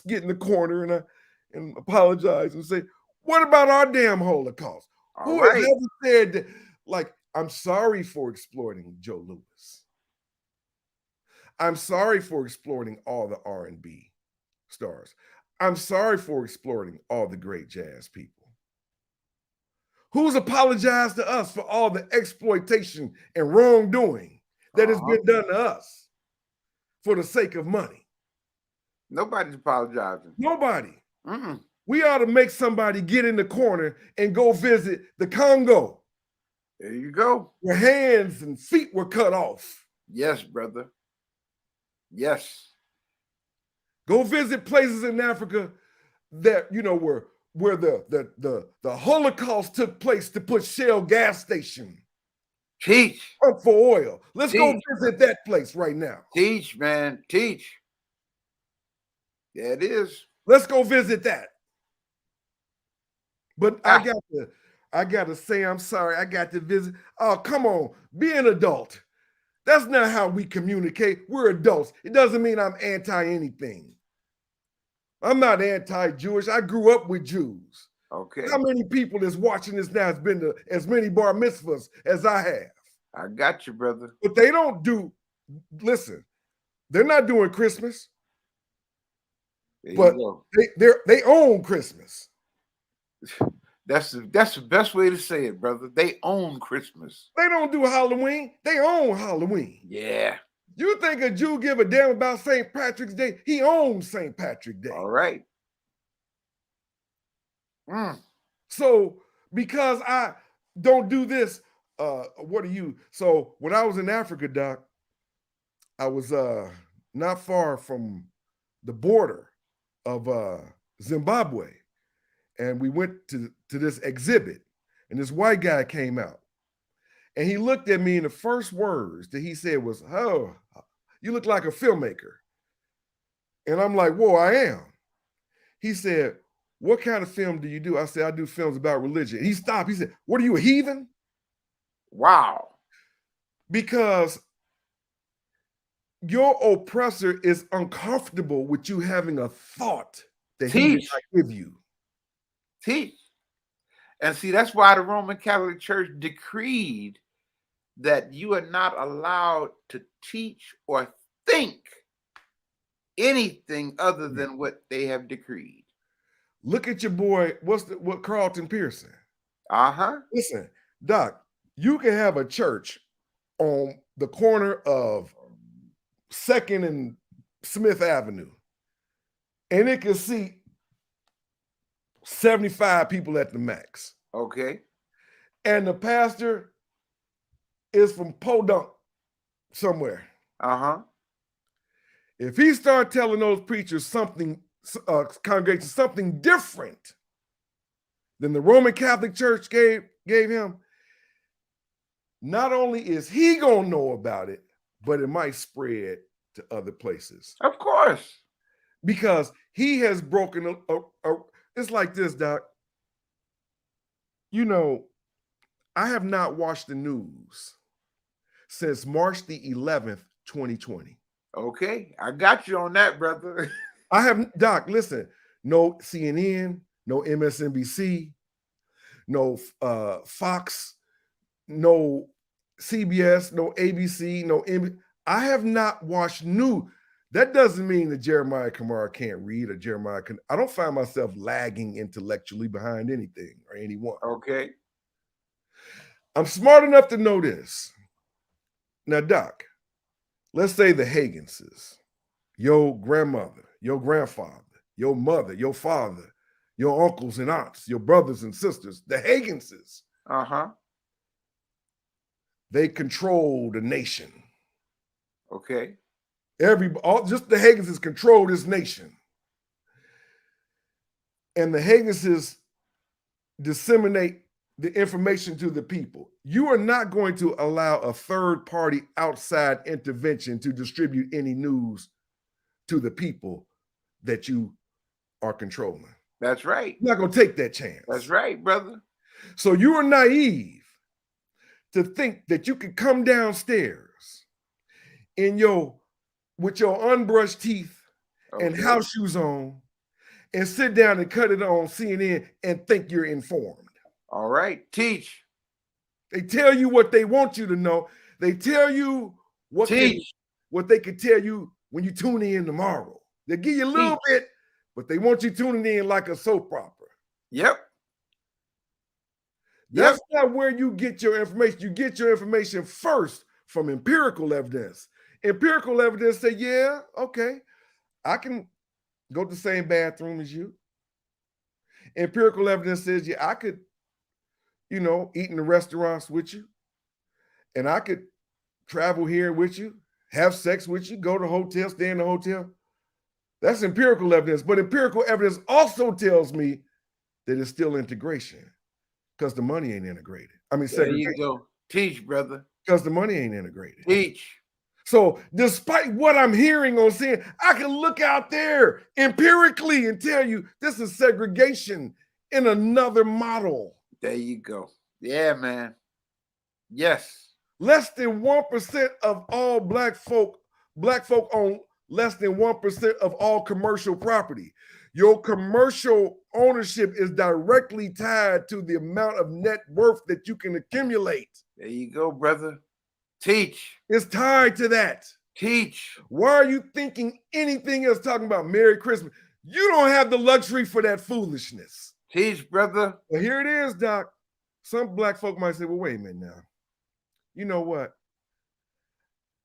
Speaker 3: get in the corner and apologize and say, what about our damn Holocaust? Who has ever said that? Like, I'm sorry for exploiting Joe Louis. I'm sorry for exploiting all the R&B stars. I'm sorry for exploiting all the great jazz people. Who's apologized to us for all the exploitation and wrongdoing that has been done to us for the sake of money?
Speaker 1: Nobody's apologizing.
Speaker 3: Nobody. We ought to make somebody get in the corner and go visit the Congo.
Speaker 1: There you go.
Speaker 3: where hands and feet were cut off.
Speaker 1: Yes, brother. Yes.
Speaker 3: Go visit places in Africa that, you know, where the Holocaust took place to put Shell gas station
Speaker 1: Teach.
Speaker 3: up for oil. Let's go
Speaker 1: Teach.
Speaker 3: visit that place right now.
Speaker 1: Teach, man. Teach. There it is.
Speaker 3: Let's go visit that. But I got to say, I'm sorry. I got to visit. Oh, come on. Be an adult. That's not how we communicate. We're adults. It doesn't mean I'm anti anything. I'm not anti-Jewish. I grew up with Jews.
Speaker 1: Okay.
Speaker 3: How many people that's watching this now has been to as many bar mitzvahs as I have?
Speaker 1: I got you, brother.
Speaker 3: But they don't do, listen, they're not doing Christmas.
Speaker 1: There
Speaker 3: But
Speaker 1: you go.
Speaker 3: they own Christmas.
Speaker 1: That's the best way to say it, brother. They own Christmas.
Speaker 3: They don't do Halloween. They own Halloween.
Speaker 1: Yeah.
Speaker 3: You think a Jew give a damn about St. Patrick's Day? He owns St. Patrick's Day.
Speaker 1: All right.
Speaker 3: So because I don't do this, what are you? So when I was in Africa, Doc, I was not far from the border of Zimbabwe. And we went to this exhibit, and this white guy came out. And he looked at me, and the first words that he said was, "Oh, you look like a filmmaker." And I'm like, "Whoa, I am." He said, "What kind of film do you do?" I said, "I do films about religion." He stopped. He said, "What are you, a heathen?"
Speaker 1: Wow.
Speaker 3: Because your oppressor is uncomfortable with you having a thought that he did not give you.
Speaker 1: Teach. And see, that's why the Roman Catholic Church decreed that you are not allowed to teach or think anything other than what they have decreed.
Speaker 3: Look at your boy, what Carlton Pearson.
Speaker 1: Uh-huh.
Speaker 3: Listen, Doc, you can have a church on the corner of 2nd and Smith Avenue, and it can seat 75 people at the max.
Speaker 1: Okay.
Speaker 3: And the pastor is from Podunk somewhere.
Speaker 1: Uh-huh.
Speaker 3: If he start telling those preachers something, congregation, something different than the Roman Catholic Church gave him, not only is he gonna know about it, but it might spread to other places.
Speaker 1: Of course.
Speaker 3: Because he has broken it's like this, Doc. You know, I have not watched the news since March the 11th, 2020.
Speaker 1: Okay. I got you on that, brother.
Speaker 3: I have, Doc, listen, no CNN, no MSNBC, no Fox, no CBS, no ABC, no NBC. I have not watched news. That doesn't mean that Jeremiah Kamara can't read or I don't find myself lagging intellectually behind anything or anyone.
Speaker 1: Okay.
Speaker 3: I'm smart enough to know this. Now, Doc, let's say the Haginses, your grandmother, your grandfather, your mother, your father, your uncles and aunts, your brothers and sisters, the Haginses.
Speaker 1: Uh-huh.
Speaker 3: They control the nation.
Speaker 1: Okay.
Speaker 3: Just the Hagginses control this nation. And the Hagginses disseminate the information to the people. You are not going to allow a third party outside intervention to distribute any news to the people that you are controlling.
Speaker 1: That's right.
Speaker 3: You're not going to take that chance.
Speaker 1: That's right, brother.
Speaker 3: So you are naive to think that you can come downstairs with your unbrushed teeth and house shoes on and sit down and cut it on CNN and think you're informed.
Speaker 1: All right. Teach.
Speaker 3: They tell you what they want you to know. They tell you what they could tell you when you tune in tomorrow. They give you a little bit, but they want you tuning in like a soap opera.
Speaker 1: Yep.
Speaker 3: That's not where you get your information. You get your information first from empirical evidence. Empirical evidence say, yeah, okay, I can go to the same bathroom as you. Empirical evidence says, yeah, I could, eat in the restaurants with you. and I could travel here with you, have sex with you, go to a hotel, stay in the hotel. That's empirical evidence. But empirical evidence also tells me that it's still integration because the money ain't integrated. I mean,
Speaker 1: there you go. Teach, brother.
Speaker 3: Because the money ain't integrated.
Speaker 1: Teach.
Speaker 3: So despite what I'm hearing or seeing, I can look out there empirically and tell you this is segregation in another model.
Speaker 1: There you go. Yeah, man. Yes.
Speaker 3: Less than 1% of all black folk own less than 1% of all commercial property. Your commercial ownership is directly tied to the amount of net worth that you can accumulate.
Speaker 1: There you go, brother. Teach.
Speaker 3: It's tied to that.
Speaker 1: Teach.
Speaker 3: Why are you thinking anything else talking about Merry Christmas? You don't have the luxury for that foolishness.
Speaker 1: Teach, brother.
Speaker 3: Well, here it is, Doc. Some black folk might say, well, wait a minute now. You know what?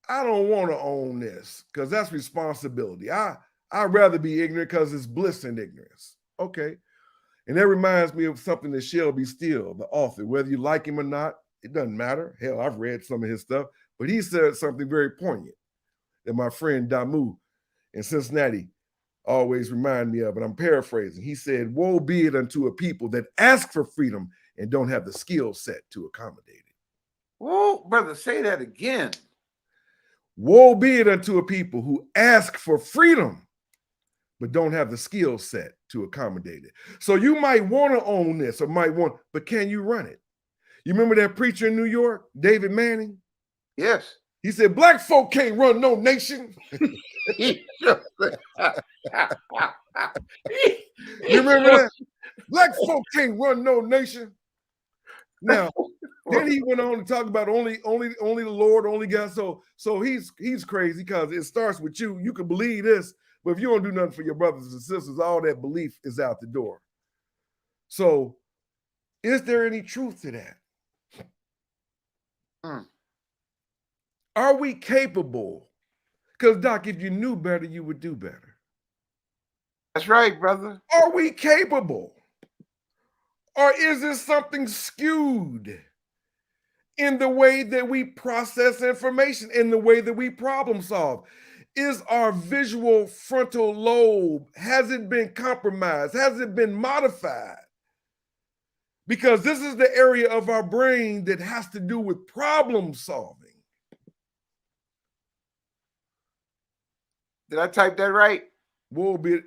Speaker 3: I don't want to own this because that's responsibility. I'd rather be ignorant because it's bliss in ignorance. Okay. And that reminds me of something that Shelby Steele, the author, whether you like him or not, it doesn't matter. Hell, I've read some of his stuff, but he said something very poignant that my friend Damu in Cincinnati always remind me of, and I'm paraphrasing. He said, woe be it unto a people that ask for freedom and don't have the skill set to accommodate it.
Speaker 1: Whoa, brother, say that again.
Speaker 3: Woe be it unto a people who ask for freedom, but don't have the skill set to accommodate it. So you might want to own this or might want, but can you run it? You remember that preacher in New York, David Manning?
Speaker 1: Yes.
Speaker 3: He said, black folk can't run no nation. You remember that? Black folk can't run no nation. Now, then he went on to talk about only the Lord, only God. So he's crazy because it starts with you. You can believe this, but if you don't do nothing for your brothers and sisters, all that belief is out the door. So, is there any truth to that? Are we capable? Because, Doc, if you knew better, you would do better.
Speaker 1: That's right, brother.
Speaker 3: Are we capable? Or is this something skewed in the way that we process information, in the way that we problem solve? Is our visual frontal lobe, has it been compromised? Has it been modified? Because this is the area of our brain that has to do with problem solving.
Speaker 1: Did I type that right?
Speaker 3: Woe be it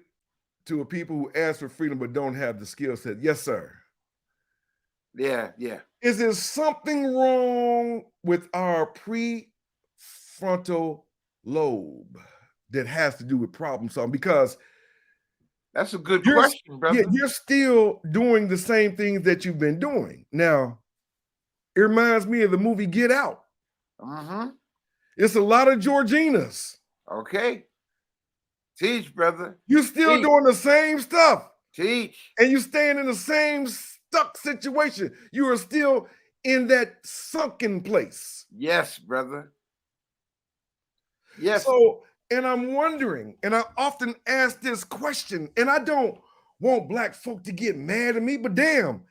Speaker 3: to a people who ask for freedom but don't have the skill set. Yes, sir.
Speaker 1: Yeah.
Speaker 3: Is there something wrong with our prefrontal lobe that has to do with problem solving? Because
Speaker 1: that's a good question, brother.
Speaker 3: Yeah, you're still doing the same things that you've been doing. Now, it reminds me of the movie Get Out. It's a lot of Georginas.
Speaker 1: Okay. Teach, brother.
Speaker 3: You're still doing the same stuff.
Speaker 1: Teach.
Speaker 3: And you're staying in the same stuck situation. You are still in that sunken place.
Speaker 1: Yes, brother. Yes.
Speaker 3: So, and I'm wondering, and I often ask this question, and I don't want black folk to get mad at me, but damn,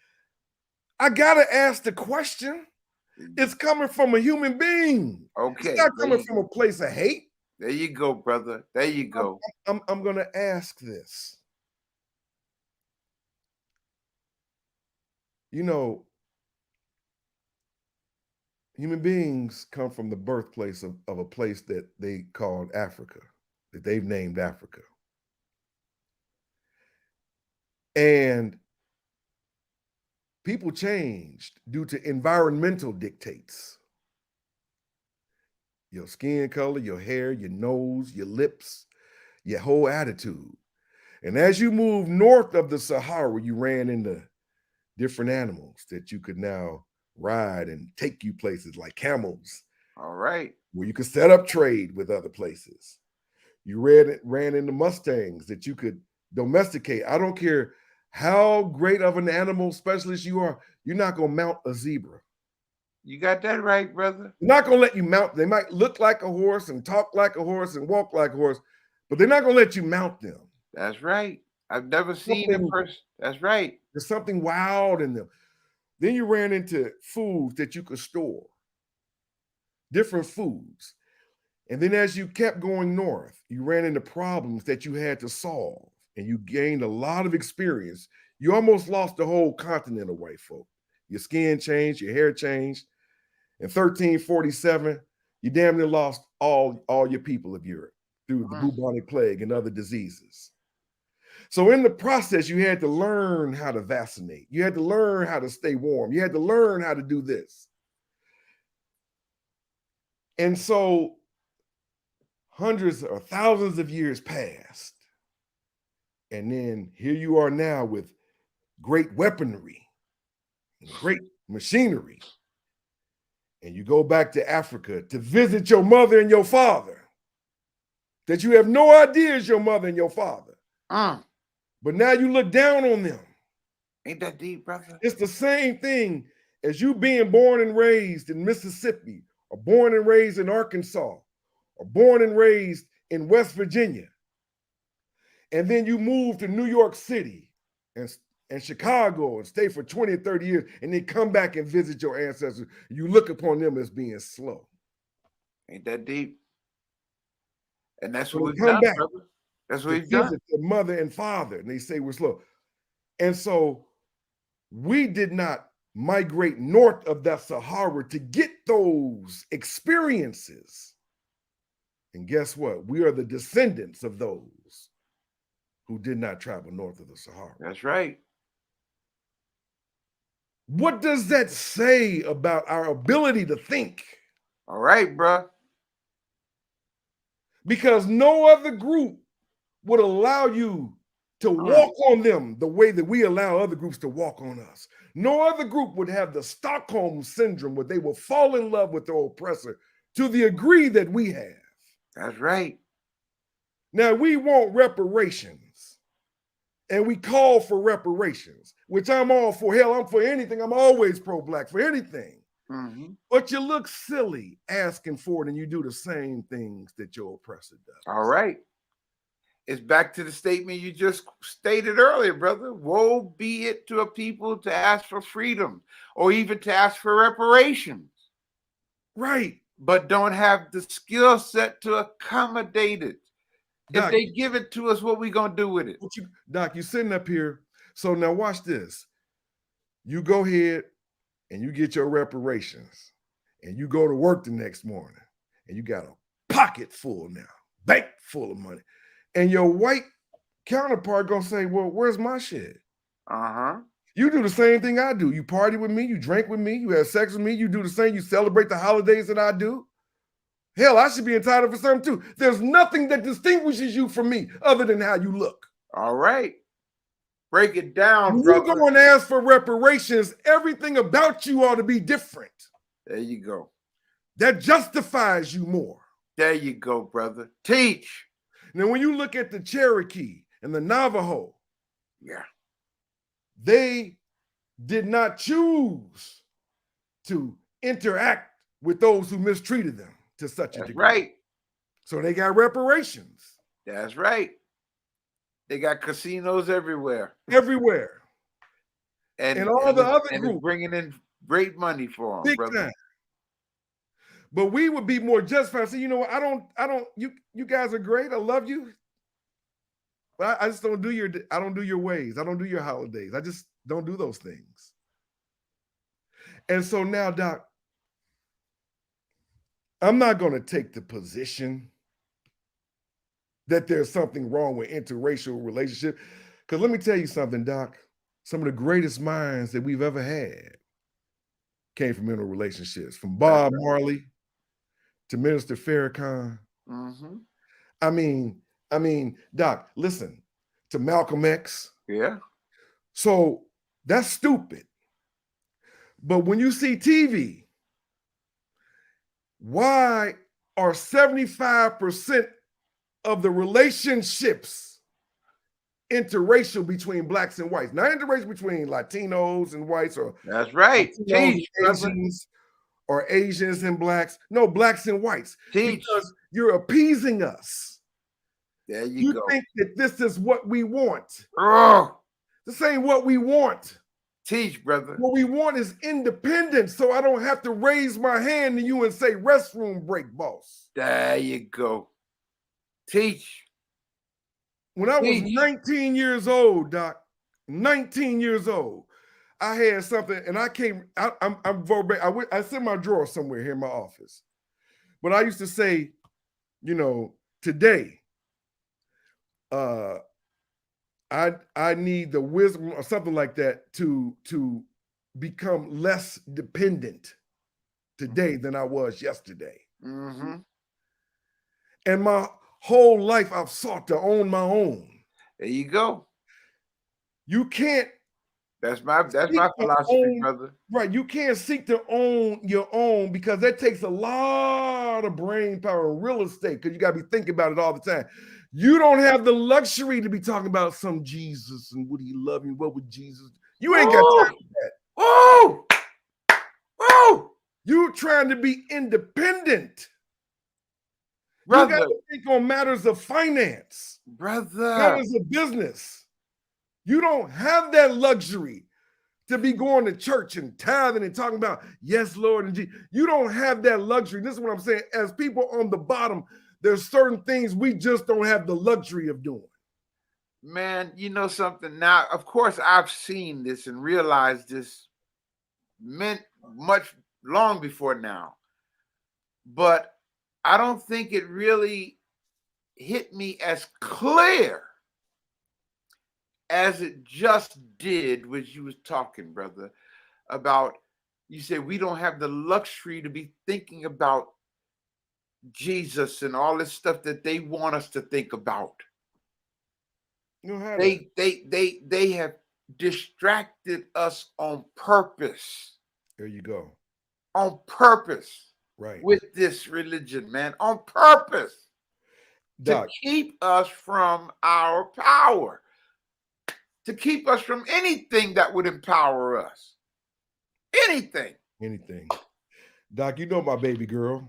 Speaker 3: I gotta ask the question. It's coming from a human being.
Speaker 1: Okay.
Speaker 3: It's not coming from a place of hate.
Speaker 1: There you go, brother. There you go.
Speaker 3: I'm gonna ask this. You know, human beings come from the birthplace of a place that they called Africa, that they've named Africa. And people changed due to environmental dictates. Your skin color, your hair, your nose, your lips, your whole attitude. And as you move north of the Sahara, you ran into different animals that you could now ride and take you places like camels.
Speaker 1: All right.
Speaker 3: Where you could set up trade with other places. You ran into Mustangs that you could domesticate. I don't care how great of an animal specialist you are, you're not going to mount a zebra.
Speaker 1: You got that right, brother.
Speaker 3: They're not going to let you mount. They might look like a horse and talk like a horse and walk like a horse, but they're not going to let you mount them.
Speaker 1: That's right. I've never seen a person. That's right.
Speaker 3: There's something wild in them. Then you ran into foods that you could store. different foods. And then as you kept going north, you ran into problems that you had to solve, and you gained a lot of experience. You almost lost the whole continent of white folk. Your skin changed, your hair changed. In 1347, you damn near lost all your people of Europe through the bubonic plague and other diseases. So in the process, you had to learn how to vaccinate. You had to learn how to stay warm. You had to learn how to do this. And so hundreds or thousands of years passed. And then here you are now with great weaponry, great machinery. And you go back to Africa to visit your mother and your father that you have no idea is your mother and your father. But now you look down on them.
Speaker 1: Ain't that deep, brother?
Speaker 3: It's the same thing as you being born and raised in Mississippi, or born and raised in Arkansas, or born and raised in West Virginia. And then you move to New York City and Chicago and stay for 20 or 30 years, and then come back and visit your ancestors. You look upon them as being slow.
Speaker 1: Ain't that deep? And that's what
Speaker 3: So
Speaker 1: we've
Speaker 3: come
Speaker 1: done,
Speaker 3: back.
Speaker 1: brother. That's what
Speaker 3: to
Speaker 1: we've done.
Speaker 3: visit their mother and father, and they say we're slow. And so we did not migrate north of the Sahara to get those experiences. And guess what? We are the descendants of those who did not travel north of the Sahara.
Speaker 1: That's right.
Speaker 3: What does that say about our ability to think?
Speaker 1: All right, bro.
Speaker 3: Because no other group would allow you to walk on them the way that we allow other groups to walk on us. No other group would have the Stockholm syndrome where they will fall in love with their oppressor to the degree that we have.
Speaker 1: That's right.
Speaker 3: Now, we want reparations, and we call for reparations, which I'm all for. Hell, I'm for anything. I'm always pro-Black for anything. But you look silly asking for it, and you do the same things that your oppressor does.
Speaker 1: All right. It's back to the statement you just stated earlier, brother. Woe be it to a people to ask for freedom or even to ask for reparations.
Speaker 3: Right.
Speaker 1: But don't have the skill set to accommodate it.
Speaker 3: Doc,
Speaker 1: if they give it to us, what we going to do with it?
Speaker 3: Doc, you're sitting up here. So now watch this. You go ahead and you get your reparations and you go to work the next morning and you got a pocket full now, bank full of money. And your white counterpart gonna say, well, where's my shit? You do the same thing I do. You party with me, you drink with me, you have sex with me, you do the same, you celebrate the holidays that I do. Hell, I should be entitled for something too. There's nothing that distinguishes you from me other than how you look.
Speaker 1: All right. Break it down,
Speaker 3: when
Speaker 1: brother.
Speaker 3: you go and ask for reparations, everything about you ought to be different.
Speaker 1: There you go.
Speaker 3: That justifies you more.
Speaker 1: There you go, brother. Teach.
Speaker 3: Now, when you look at the Cherokee and the Navajo,
Speaker 1: yeah,
Speaker 3: they did not choose to interact with those who mistreated them to such a degree.
Speaker 1: Right.
Speaker 3: So they got reparations.
Speaker 1: That's right. They got casinos everywhere.
Speaker 3: Everywhere. And all the other groups
Speaker 1: bringing in great money for them,
Speaker 3: big
Speaker 1: brother.
Speaker 3: time. But we would be more justified. Say, you know what? I don't. You guys are great. I love you. But I just don't do I don't do your ways. I don't do your holidays. I just don't do those things. And so now, Doc, I'm not going to take the position that there's something wrong with interracial relationship. Because let me tell you something, Doc. Some of the greatest minds that we've ever had came from interrelationships, from Bob Marley to Minister Farrakhan. I mean, Doc, listen, to Malcolm X.
Speaker 1: Yeah.
Speaker 3: So that's stupid. But when you see TV, why are 75% of the relationships interracial between blacks and whites? Not interracial between Latinos and whites, or
Speaker 1: that's right.
Speaker 3: Asians or Asians and blacks. No, blacks and whites. Because you're appeasing us.
Speaker 1: There you go.
Speaker 3: You think that this is what we want.
Speaker 1: Oh.
Speaker 3: This ain't what we want.
Speaker 1: Teach, brother.
Speaker 3: What we want is independence, so I don't have to raise my hand to you and say restroom break, boss.
Speaker 1: There you go. Teach.
Speaker 3: When I was
Speaker 1: Teach.
Speaker 3: 19 years old, Doc, 19 years old, I had something, and I'm verbatim. I sent my drawer somewhere here in my office. But I used to say, you know, today, I need the wisdom or something like that to become less dependent today than I was yesterday.
Speaker 1: Mm-hmm.
Speaker 3: And my whole life I've sought to own my own.
Speaker 1: There you go.
Speaker 3: You can't.
Speaker 1: That's my philosophy, brother.
Speaker 3: Right. You can't seek to own your own because that takes a lot of brain power and real estate because you got to be thinking about it all the time. You don't have the luxury to be talking about some Jesus and would he love you? What would Jesus do? You ain't got time for that.
Speaker 1: Oh! Oh!
Speaker 3: You trying to be independent.
Speaker 1: Brother.
Speaker 3: You got to think on matters of finance.
Speaker 1: Brother.
Speaker 3: Matters of business. You don't have that luxury to be going to church and tithing and talking about, yes, Lord, and Jesus. You don't have that luxury. This is what I'm saying. As people on the bottom, there's certain things we just don't have the luxury of doing.
Speaker 1: Man, you know something? Now, of course, I've seen this and realized this much long before now. But I don't think it really hit me as clear as it just did when you was talking, brother, about, you said we don't have the luxury to be thinking about Jesus and all this stuff that they want us to think about.
Speaker 3: You don't have
Speaker 1: They have distracted us on purpose.
Speaker 3: There you go.
Speaker 1: On purpose.
Speaker 3: Right.
Speaker 1: With this religion, man. On purpose.
Speaker 3: Doc,
Speaker 1: to keep us from our power. To keep us from anything that would empower us. Anything.
Speaker 3: Doc, you know my baby girl.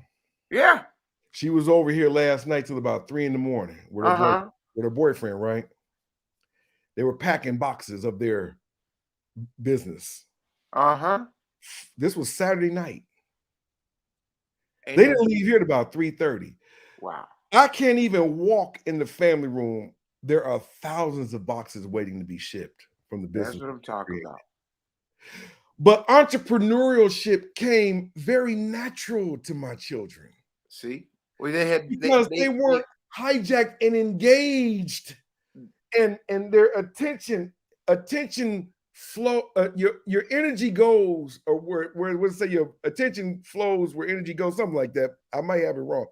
Speaker 1: Yeah.
Speaker 3: She was over here last night till about 3 a.m. with her boyfriend, right? They were packing boxes of their business. This was Saturday night. They didn't leave here at about 3:30.
Speaker 1: Wow.
Speaker 3: I can't even walk in the family room. There are thousands of boxes waiting to be shipped from the business.
Speaker 1: That's what I'm talking about.
Speaker 3: But entrepreneurship came very natural to my children.
Speaker 1: See? Well, they
Speaker 3: weren't hijacked and engaged, and their attention flow. Your energy goes, or where let's say your attention flows where energy goes, something like that. I might have it wrong,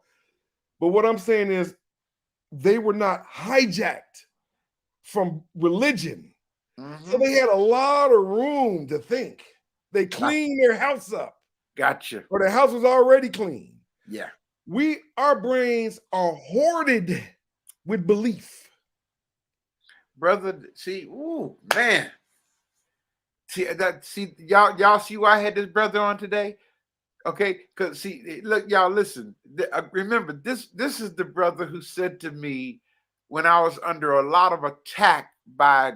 Speaker 3: but what I'm saying is they were not hijacked from religion, so they had a lot of room to think. They cleaned their house up.
Speaker 1: Gotcha.
Speaker 3: Or the house was already clean.
Speaker 1: Yeah.
Speaker 3: Our brains are hoarded with belief.
Speaker 1: Brother, see, ooh, man. See, y'all see why I had this brother on today? Okay, because see, look, y'all listen. Remember, this is the brother who said to me when I was under a lot of attack by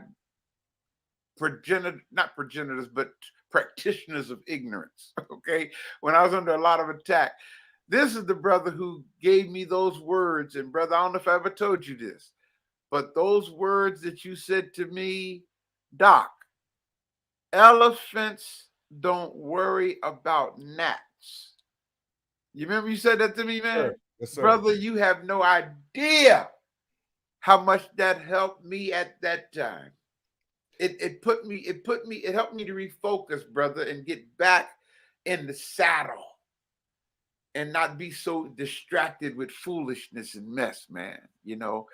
Speaker 1: not progenitors, but practitioners of ignorance. Okay, when I was under a lot of attack, this is the brother who gave me those words. And brother, I don't know if I ever told you this, but those words that you said to me, Doc, elephants don't worry about gnats. You remember you said that to me, man?
Speaker 3: Sure. Yes, sir.
Speaker 1: Brother, you have no idea how much that helped me at that time. It helped me to refocus, brother, and get back in the saddle and not be so distracted with foolishness and mess, man. You know,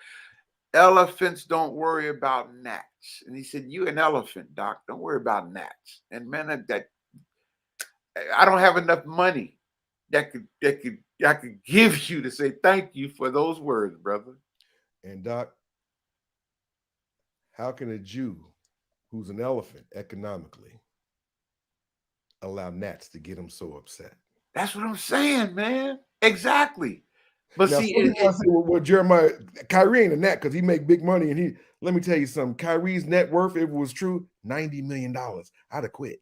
Speaker 1: elephants don't worry about gnats. And he said, you an elephant, Doc, don't worry about gnats. And man, that I don't have enough money that I could give you to say thank you for those words, brother.
Speaker 3: And Doc, how can a Jew who's an elephant economically allow gnats to get him so upset?
Speaker 1: That's what I'm saying, man. Exactly. But
Speaker 3: Now,
Speaker 1: see,
Speaker 3: some people say, well, Jeremiah, Kyrie ain't in that because he make big money. And let me tell you something, Kyrie's net worth, if it was true, $90 million. I'd have quit.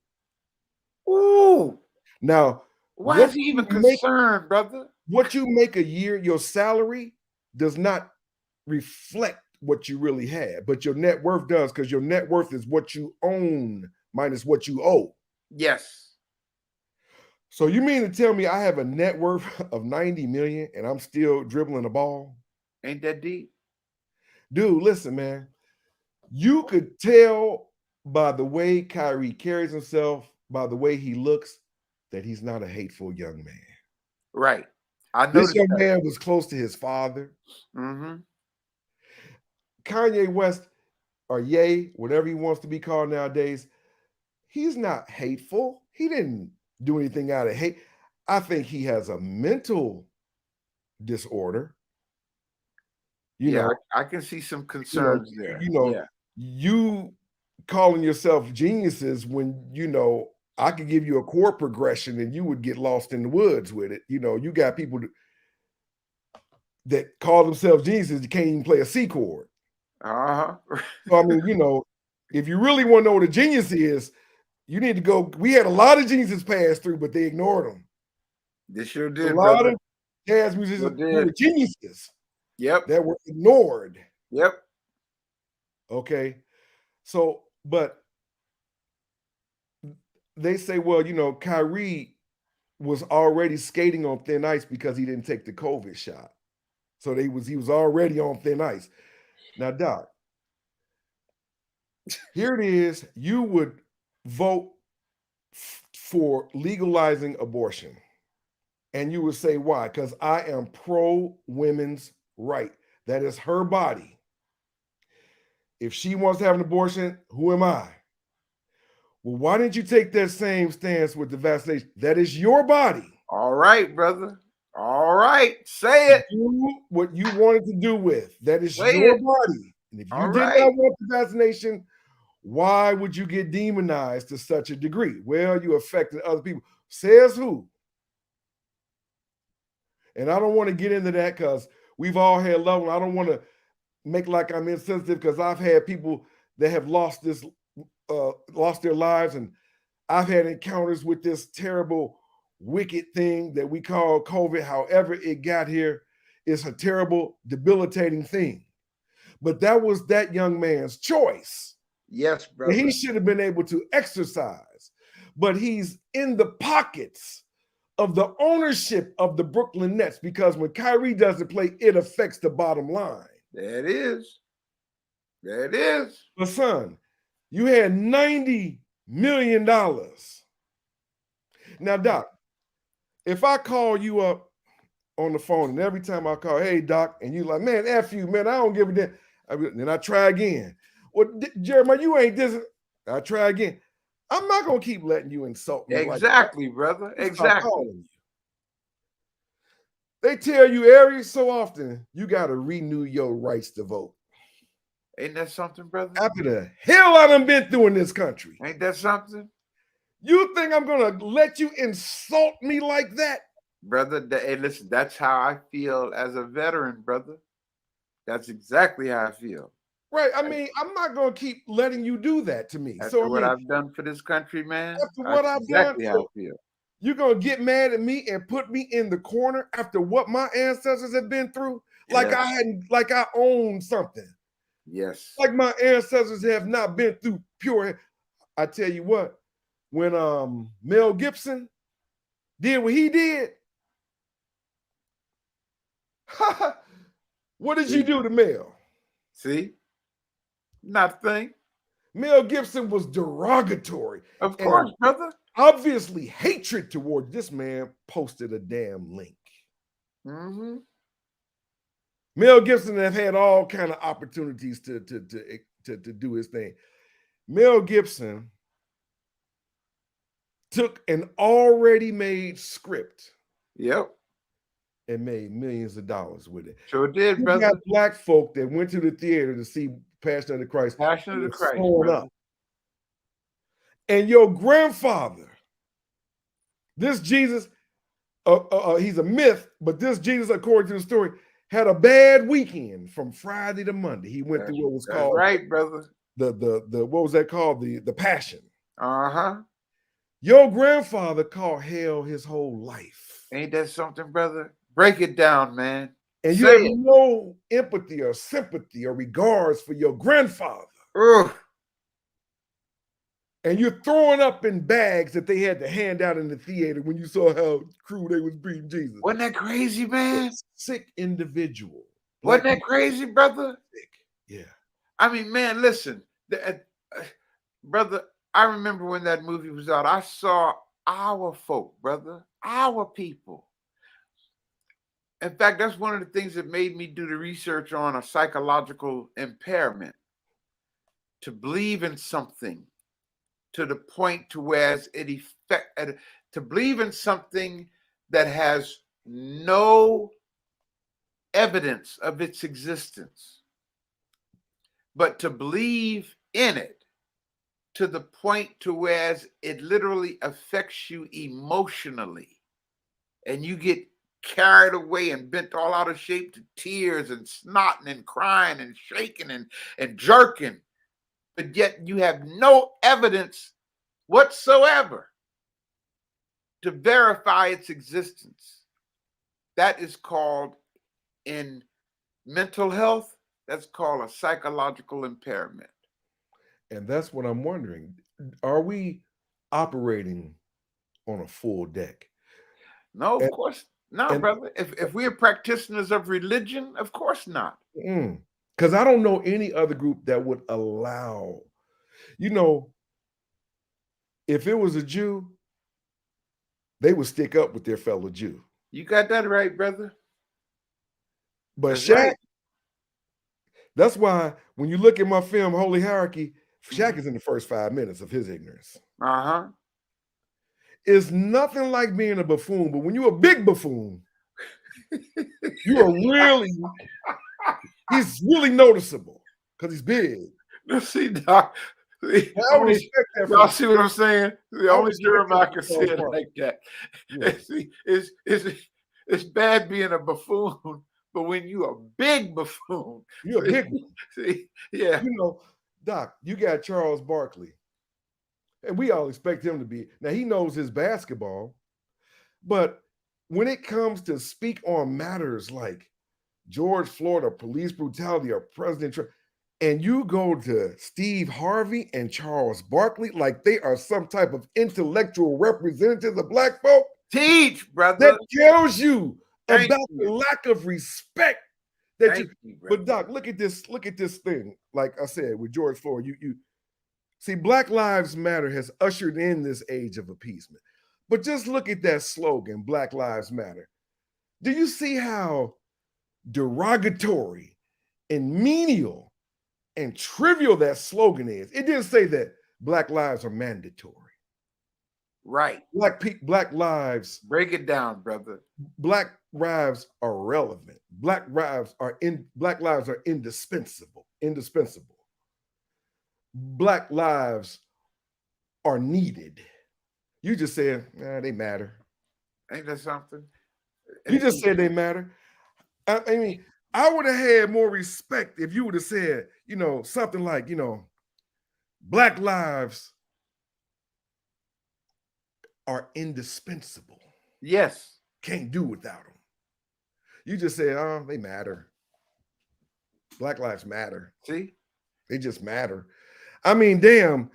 Speaker 1: ooh,
Speaker 3: Now,
Speaker 1: why is he even concerned, brother?
Speaker 3: What you make a year, your salary does not reflect what you really have, but your net worth does, because your net worth is what you own minus what you owe.
Speaker 1: Yes.
Speaker 3: So you mean to tell me I have a net worth of 90 million and I'm still dribbling the ball?
Speaker 1: Ain't that deep?
Speaker 3: Dude, listen, man. You could tell by the way Kyrie carries himself, by the way he looks, that he's not a hateful young man.
Speaker 1: Right. I
Speaker 3: This
Speaker 1: noticed
Speaker 3: young
Speaker 1: that.
Speaker 3: man was close to his father.
Speaker 1: Mm-hmm.
Speaker 3: Kanye West, or Ye, whatever he wants to be called nowadays, he's not hateful. He didn't do anything out of hate. I think he has a mental disorder. You know,
Speaker 1: I can see some concerns there.
Speaker 3: You calling yourself geniuses when, I could give you a chord progression and you would get lost in the woods with it. You got people that call themselves geniuses, you can't even play a C chord.
Speaker 1: Uh-huh.
Speaker 3: So, I mean, if you really want to know what a genius is, you need to go. We had a lot of geniuses pass through, but they ignored them.
Speaker 1: They sure did,
Speaker 3: a lot
Speaker 1: brother.
Speaker 3: of jazz musicians who were geniuses.
Speaker 1: Yep.
Speaker 3: That were ignored.
Speaker 1: Yep.
Speaker 3: Okay. So, but they say, well, Kyrie was already skating on thin ice because he didn't take the COVID shot. So he was already on thin ice. Now, Doc, here it is. You would vote for legalizing abortion. And you would say, why? Because I am pro women's right. That is her body. If she wants to have an abortion, who am I? Well, why didn't you take that same stance with the vaccination? That is your body.
Speaker 1: All right, brother. All right. Say it.
Speaker 3: Do what you wanted to do with. That is
Speaker 1: Say
Speaker 3: your
Speaker 1: it.
Speaker 3: body. And if you
Speaker 1: All
Speaker 3: did
Speaker 1: right.
Speaker 3: not want the vaccination, why would you get demonized to such a degree? Well, you affected other people. Says who? And I don't want to get into that because we've all had loved ones. I don't want to make like I'm insensitive because I've had people that have lost their lives, and I've had encounters with this terrible, wicked thing that we call COVID. However it got here, it's a terrible, debilitating thing. But that was that young man's choice.
Speaker 1: Yes, brother.
Speaker 3: He should have been able to exercise, but he's in the pockets of the ownership of the Brooklyn Nets, because when Kyrie doesn't play, it affects the bottom line.
Speaker 1: There it is. There it is.
Speaker 3: But son, you had $90 million. Now, Doc, if I call you up on the phone and every time I call, hey, Doc, and you like, man, F you, man, I don't give a damn. Then I try again. Well, Jeremiah, you ain't this. I try again. I'm not going to keep letting you insult me.
Speaker 1: Exactly, brother. Exactly.
Speaker 3: They tell you every so often, you got to renew your rights to vote.
Speaker 1: Ain't that something, brother?
Speaker 3: After the hell I done been through in this country.
Speaker 1: Ain't that something?
Speaker 3: You think I'm going to let you insult me like that?
Speaker 1: Brother, hey, listen, that's how I feel as a veteran, brother. That's exactly how I feel.
Speaker 3: Right. I mean, I'm not going to keep letting you do that to me.
Speaker 1: After what I've done for this country, man.
Speaker 3: After what I've done,
Speaker 1: how I feel.
Speaker 3: You're going to get mad at me and put me in the corner after what my ancestors have been through? Like I own something.
Speaker 1: Yes.
Speaker 3: Like my ancestors have not been through pure. I tell you what, when Mel Gibson did what he did, what did you do to Mel?
Speaker 1: See? Nothing.
Speaker 3: Mel Gibson was derogatory.
Speaker 1: Of course, brother.
Speaker 3: Obviously, hatred toward this man posted a damn link.
Speaker 1: Mm-hmm.
Speaker 3: Mel Gibson have had all kind of opportunities to do his thing. Mel Gibson took an already made script.
Speaker 1: Yep.
Speaker 3: And made millions of dollars with it.
Speaker 1: Sure did, brother.
Speaker 3: You got black folk that went to the theater to see Passion of the Christ.
Speaker 1: Passion of the Christ, brother.
Speaker 3: And your grandfather, this Jesus, he's a myth, but this Jesus, according to the story, had a bad weekend from Friday to Monday. He went through what was
Speaker 1: That's
Speaker 3: called
Speaker 1: right, brother.
Speaker 3: the what was that called? The Passion.
Speaker 1: Uh-huh.
Speaker 3: Your grandfather called hell his whole life.
Speaker 1: Ain't that something, brother? Break it down, man.
Speaker 3: And you
Speaker 1: Say
Speaker 3: have
Speaker 1: it.
Speaker 3: no empathy or sympathy or regards for your grandfather.
Speaker 1: Ugh.
Speaker 3: And you're throwing up in bags that they had to hand out in the theater when you saw how cruel they was beating Jesus.
Speaker 1: Wasn't that crazy, man?
Speaker 3: Sick individual.
Speaker 1: Wasn't that crazy, brother?
Speaker 3: Sick. Yeah.
Speaker 1: I mean, man, listen, brother, I remember when that movie was out, I saw our folk, brother, our people. In fact, that's one of the things that made me do the research on a psychological impairment, to believe in something to the point to where to believe in something that has no evidence of its existence, but to believe in it to the point to where it literally affects you emotionally, and you get carried away and bent all out of shape to tears and snotting and crying and shaking and jerking, but yet you have no evidence whatsoever to verify its existence. That is called, in mental health, that's called a psychological impairment.
Speaker 3: And that's what I'm wondering. Are we operating on a full deck?
Speaker 1: No, of course not, brother. If we are practitioners of religion, of course not.
Speaker 3: Because I don't know any other group that would allow, if it was a Jew, they would stick up with their fellow Jew.
Speaker 1: You got that right, brother.
Speaker 3: But Shaq, that's why when you look at my film, Holy Hierarchy, Shaq is in the first 5 minutes of his ignorance.
Speaker 1: Uh-huh.
Speaker 3: It's nothing like being a buffoon, but when you're a big buffoon, you are really, he's really noticeable because he's big.
Speaker 1: See, Doc,
Speaker 3: I would expect that.
Speaker 1: Y'all see what I'm saying? The only Jeremiah can say it like that. Yeah. See, it's bad being a buffoon, but when you're a big buffoon,
Speaker 3: you're a big one.
Speaker 1: See, yeah.
Speaker 3: Doc, you got Charles Barkley, and we all expect him to be. Now, he knows his basketball, but when it comes to speak on matters like George Floyd or police brutality or President Trump, and you go to Steve Harvey and Charles Barkley like they are some type of intellectual representatives of Black folk.
Speaker 1: Teach, brother.
Speaker 3: That tells you about the lack of respect that you. But Doc, look at this thing. Like I said with George Floyd, you see, Black Lives Matter has ushered in this age of appeasement. But just look at that slogan, Black Lives Matter. Do you see how derogatory and menial and trivial that slogan is? It didn't say that Black lives are mandatory.
Speaker 1: Right.
Speaker 3: Black lives.
Speaker 1: Break it down, brother.
Speaker 3: Black lives are relevant. Black lives are indispensable. Black lives are needed. You just said, they matter.
Speaker 1: Ain't that something?
Speaker 3: You just said they matter. I mean, I would have had more respect if you would have said, something like, Black lives are indispensable.
Speaker 1: Yes.
Speaker 3: Can't do without them. You just said, they matter. Black lives matter.
Speaker 1: See?
Speaker 3: They just matter. I mean, damn,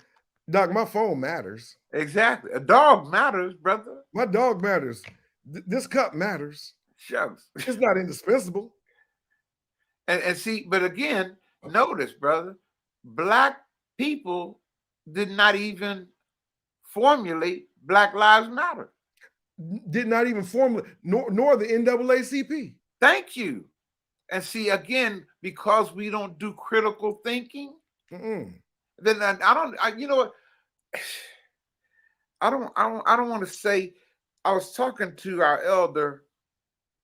Speaker 3: Doc, my phone matters.
Speaker 1: Exactly. A dog matters, brother.
Speaker 3: My dog matters. This cup matters.
Speaker 1: Shucks.
Speaker 3: It's not indispensable.
Speaker 1: And see, but again, notice, brother, Black people did not even formulate Black Lives Matter.
Speaker 3: Did not even formulate, nor the NAACP.
Speaker 1: Thank you. And see, again, because we don't do critical thinking, then I don't want to say. I was talking to our elder,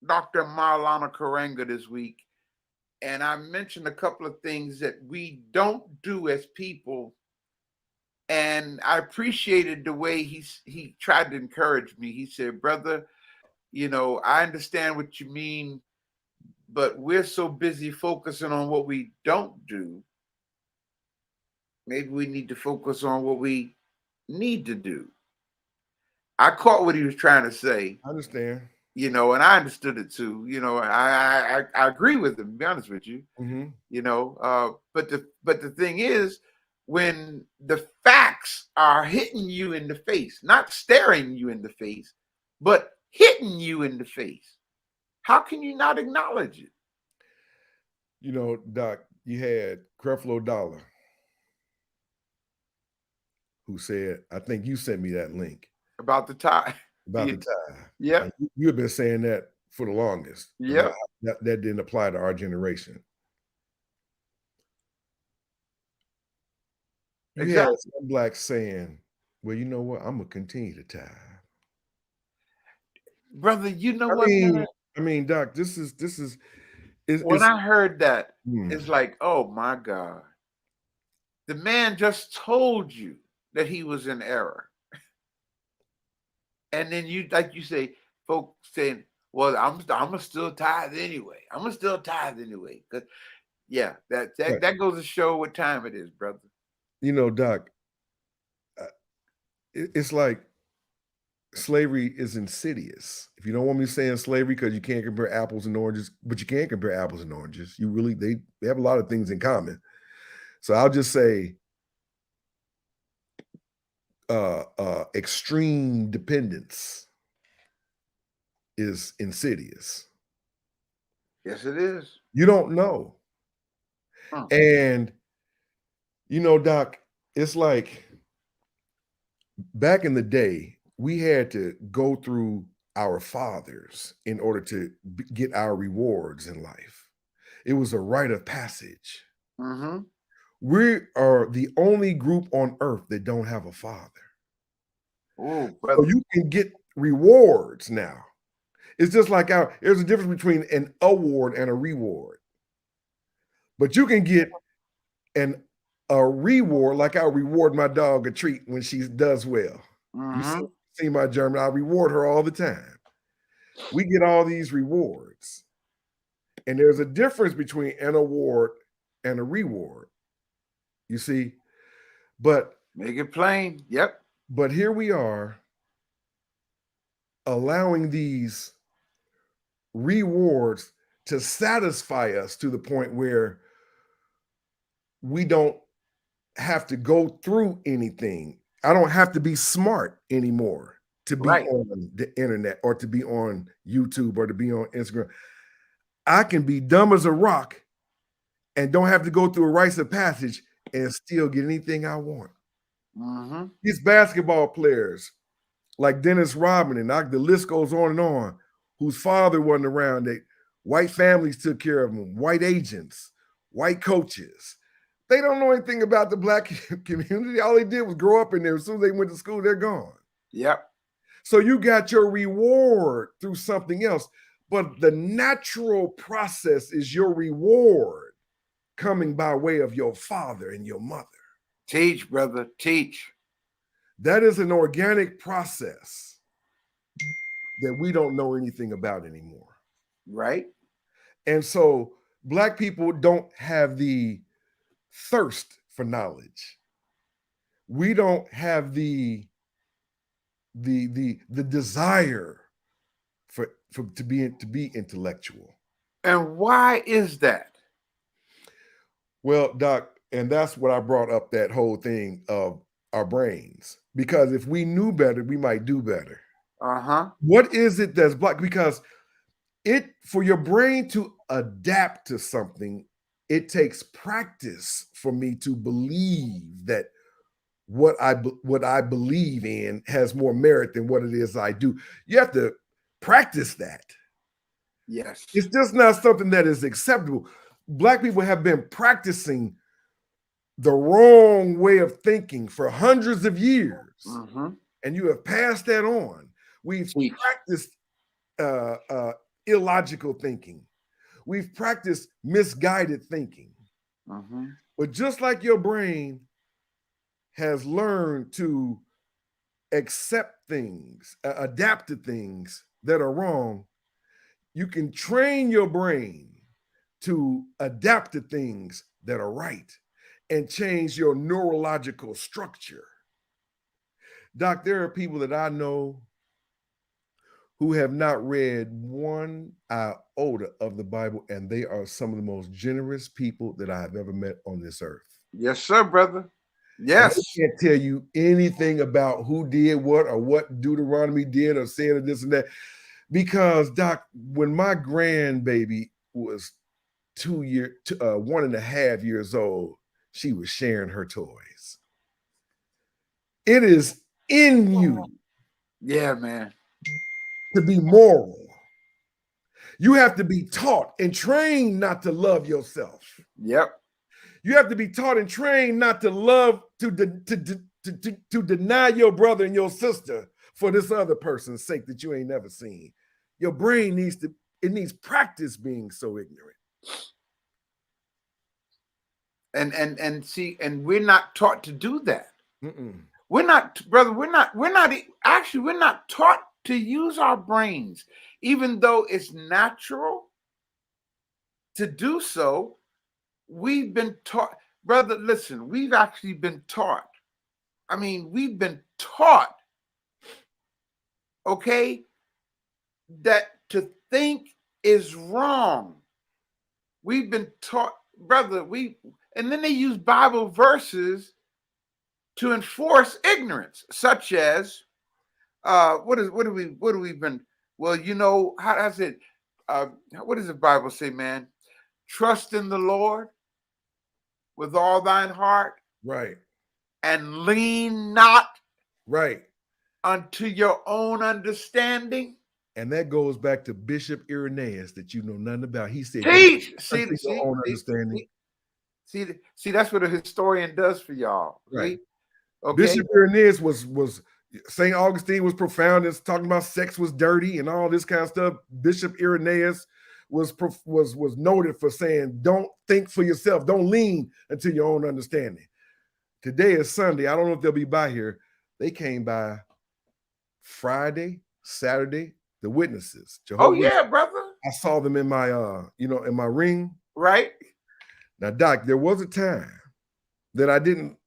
Speaker 1: Dr. Marlana Karenga, this week, and I mentioned a couple of things that we don't do as people. And I appreciated the way he tried to encourage me. He said, brother, I understand what you mean, but we're so busy focusing on what we don't do. Maybe we need to focus on what we need to do. I caught what he was trying to say,
Speaker 3: I understand.
Speaker 1: and I understood it too. I agree with him, to be honest with you.
Speaker 3: Mm-hmm.
Speaker 1: But the thing is, when the facts are hitting you in the face, not staring you in the face, but hitting you in the face, how can you not acknowledge it?
Speaker 3: Doc, you had Creflo Dollar who said, I think you sent me that link
Speaker 1: About the tie.
Speaker 3: about the tie.
Speaker 1: Yeah.
Speaker 3: And you have been saying that for the longest.
Speaker 1: Yeah.
Speaker 3: That didn't apply to our generation. You
Speaker 1: Exactly.
Speaker 3: had some blacks saying, well, you know what? I'm going to continue to tie.
Speaker 1: Brother, you know what?
Speaker 3: I mean, Doc, this is
Speaker 1: when I heard that, it's like, oh my God. The man just told you that he was in error. And then like you say, folks saying, well, I'm gonna still tithe anyway. I'm gonna still tithe anyway. Because that goes to show what time it is, brother.
Speaker 3: Doc, it's like slavery is insidious. If you don't want me saying slavery because you can't compare apples and oranges, but you can compare apples and oranges. They have a lot of things in common. So I'll just say extreme dependence is insidious.
Speaker 1: Yes, it is.
Speaker 3: You don't know. And Doc, it's like back in the day, we had to go through our fathers in order to get our rewards in life. It was a rite of passage.
Speaker 1: Mm-hmm.
Speaker 3: We are the only group on earth that don't have a father.
Speaker 1: Oh,
Speaker 3: so you can get rewards now. It's just like there's a difference between an award and a reward. But you can get a reward, like I'll reward my dog a treat when she does well.
Speaker 1: Mm-hmm.
Speaker 3: You see my German, I reward her all the time. We get all these rewards. And there's a difference between an award and a reward. You see? But
Speaker 1: make it plain. Yep.
Speaker 3: But here we are allowing these rewards to satisfy us to the point where we don't have to go through anything. I don't have to be smart anymore to be on the internet or to be on YouTube or to be on Instagram. I can be dumb as a rock and don't have to go through a rites of passage and still get anything I want.
Speaker 1: Mm-hmm.
Speaker 3: These basketball players like Dennis Rodman, and the list goes on, whose father wasn't around. White families took care of them, white agents, white coaches. They don't know anything about the black community. All they did was grow up in there. As soon as they went to school, they're gone.
Speaker 1: Yep.
Speaker 3: So you got your reward through something else. But the natural process is your reward coming by way of your father and your mother.
Speaker 1: Teach, brother, teach.
Speaker 3: That is an organic process that we don't know anything about anymore.
Speaker 1: Right.
Speaker 3: And so black people don't have the thirst for knowledge. We don't have the desire to be intellectual.
Speaker 1: And why is that?
Speaker 3: Well, Doc, and that's what I brought up, that whole thing of our brains. Because if we knew better, we might do better.
Speaker 1: Uh-huh.
Speaker 3: What is it that's black? Because for your brain to adapt to something, it takes practice for me to believe that what I believe in has more merit than what it is I do. You have to practice that.
Speaker 1: Yes.
Speaker 3: It's just not something that is acceptable. Black people have been practicing the wrong way of thinking for hundreds of years.
Speaker 1: Mm-hmm.
Speaker 3: And you have passed that on. We've practiced illogical thinking. We've practiced misguided thinking.
Speaker 1: Mm-hmm.
Speaker 3: But just like your brain has learned to accept things, adapt to things that are wrong, you can train your brain to adapt to things that are right and change your neurological structure. Doc, there are people that I know who have not read one iota of the Bible, and they are some of the most generous people that I have ever met on this earth.
Speaker 2: Yes, sir, brother.
Speaker 3: And
Speaker 2: Yes.
Speaker 3: they can't tell you anything about who did what or what Deuteronomy did or said or this and that. Because, Doc, when my grandbaby was 1.5 years old, she was sharing her toys. It is in you.
Speaker 2: Yeah, man.
Speaker 3: To be moral. You have to be taught and trained not to love yourself.
Speaker 2: Yep.
Speaker 3: You have to be taught and trained not to love, to deny your brother and your sister for this other person's sake that you ain't never seen. Your brain needs practice being so ignorant.
Speaker 2: And see, and we're not taught to do that.
Speaker 3: Mm-mm.
Speaker 2: We're not, brother, we're not taught to use our brains, even though it's natural to do so. We've been taught, brother, listen, we've actually been taught. I mean, we've been taught, okay, that to think is wrong. We've been taught, brother, and then they use Bible verses to enforce ignorance, such as what have we been? Well, you know, how does it? What does the Bible say, man? Trust in the Lord with all thine heart,
Speaker 3: Right,
Speaker 2: and lean not
Speaker 3: right,
Speaker 2: unto your own understanding.
Speaker 3: and that goes back to Bishop Irenaeus that you know nothing about. He said,
Speaker 2: See,
Speaker 3: your own understanding.
Speaker 2: See, that's what a historian does for y'all.
Speaker 3: Right.
Speaker 2: Okay.
Speaker 3: Bishop Irenaeus was St. Augustine was profound as talking about sex was dirty and all this kind of stuff. Bishop Irenaeus was noted for saying, don't think for yourself, don't lean unto your own understanding. Today is Sunday. I don't know if they'll be by here. They came by Friday, Saturday, the witnesses.
Speaker 2: Oh yeah, brother.
Speaker 3: I saw them in my in my ring.
Speaker 2: Right.
Speaker 3: Now, Doc, there was a time that I didn't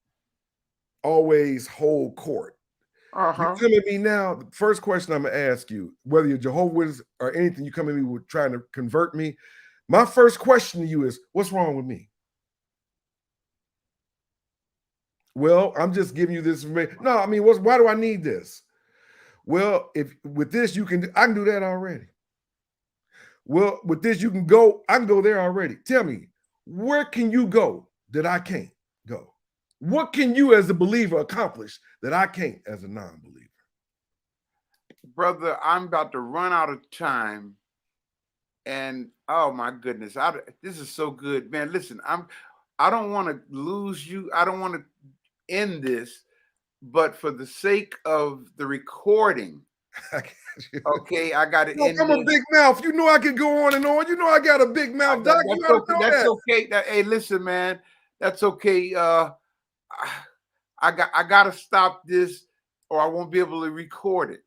Speaker 3: always hold court. You come at me now, the first question I'm gonna ask you, whether you're Jehovah's Witness or anything, you come at me with trying to convert me. My first question to you is, what's wrong with me? Well, I'm just giving you this information. No, I mean, why do I need this? Well, if with this I can do that already. Well, with this I can go there already. Tell me, where can you go that I can't go? What can you as a believer accomplish that I can't as a non-believer?
Speaker 2: Brother, I'm about to run out of time. And oh my goodness, this is so good, man. Listen, I don't want to lose you. I don't want to end this, but for the sake of the recording, okay, I got to end.
Speaker 3: I'm a big mouth. You know I can go on and on. You know I got a big mouth, Doc.
Speaker 2: That's okay. Hey, listen, man, that's okay. I got to stop this, or I won't be able to record it.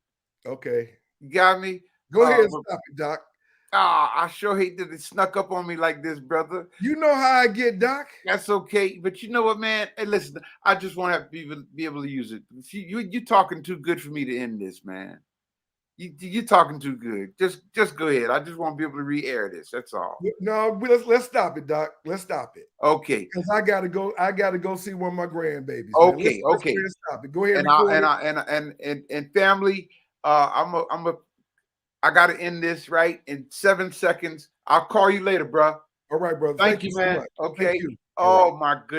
Speaker 3: Okay,
Speaker 2: you got me.
Speaker 3: Go ahead and stop it, Doc.
Speaker 2: I sure hate that it snuck up on me like this, brother.
Speaker 3: You know how I get, Doc.
Speaker 2: That's okay, but you know what, man? Hey, listen, I just want to be able to use it. You talking too good for me to end this, man. You're talking too good. Just go ahead. I just want to be able to re-air this. That's all.
Speaker 3: No, let's stop it, Doc. Let's stop it.
Speaker 2: Okay.
Speaker 3: Because I gotta go see one of my grandbabies.
Speaker 2: Okay.
Speaker 3: Let's stop it. Go ahead.
Speaker 2: And family, I gotta end this right in 7 seconds. I'll call you later, bro.
Speaker 3: All right, brother.
Speaker 2: Thank you, man.
Speaker 3: So much.
Speaker 2: Okay.
Speaker 3: You.
Speaker 2: Oh my goodness.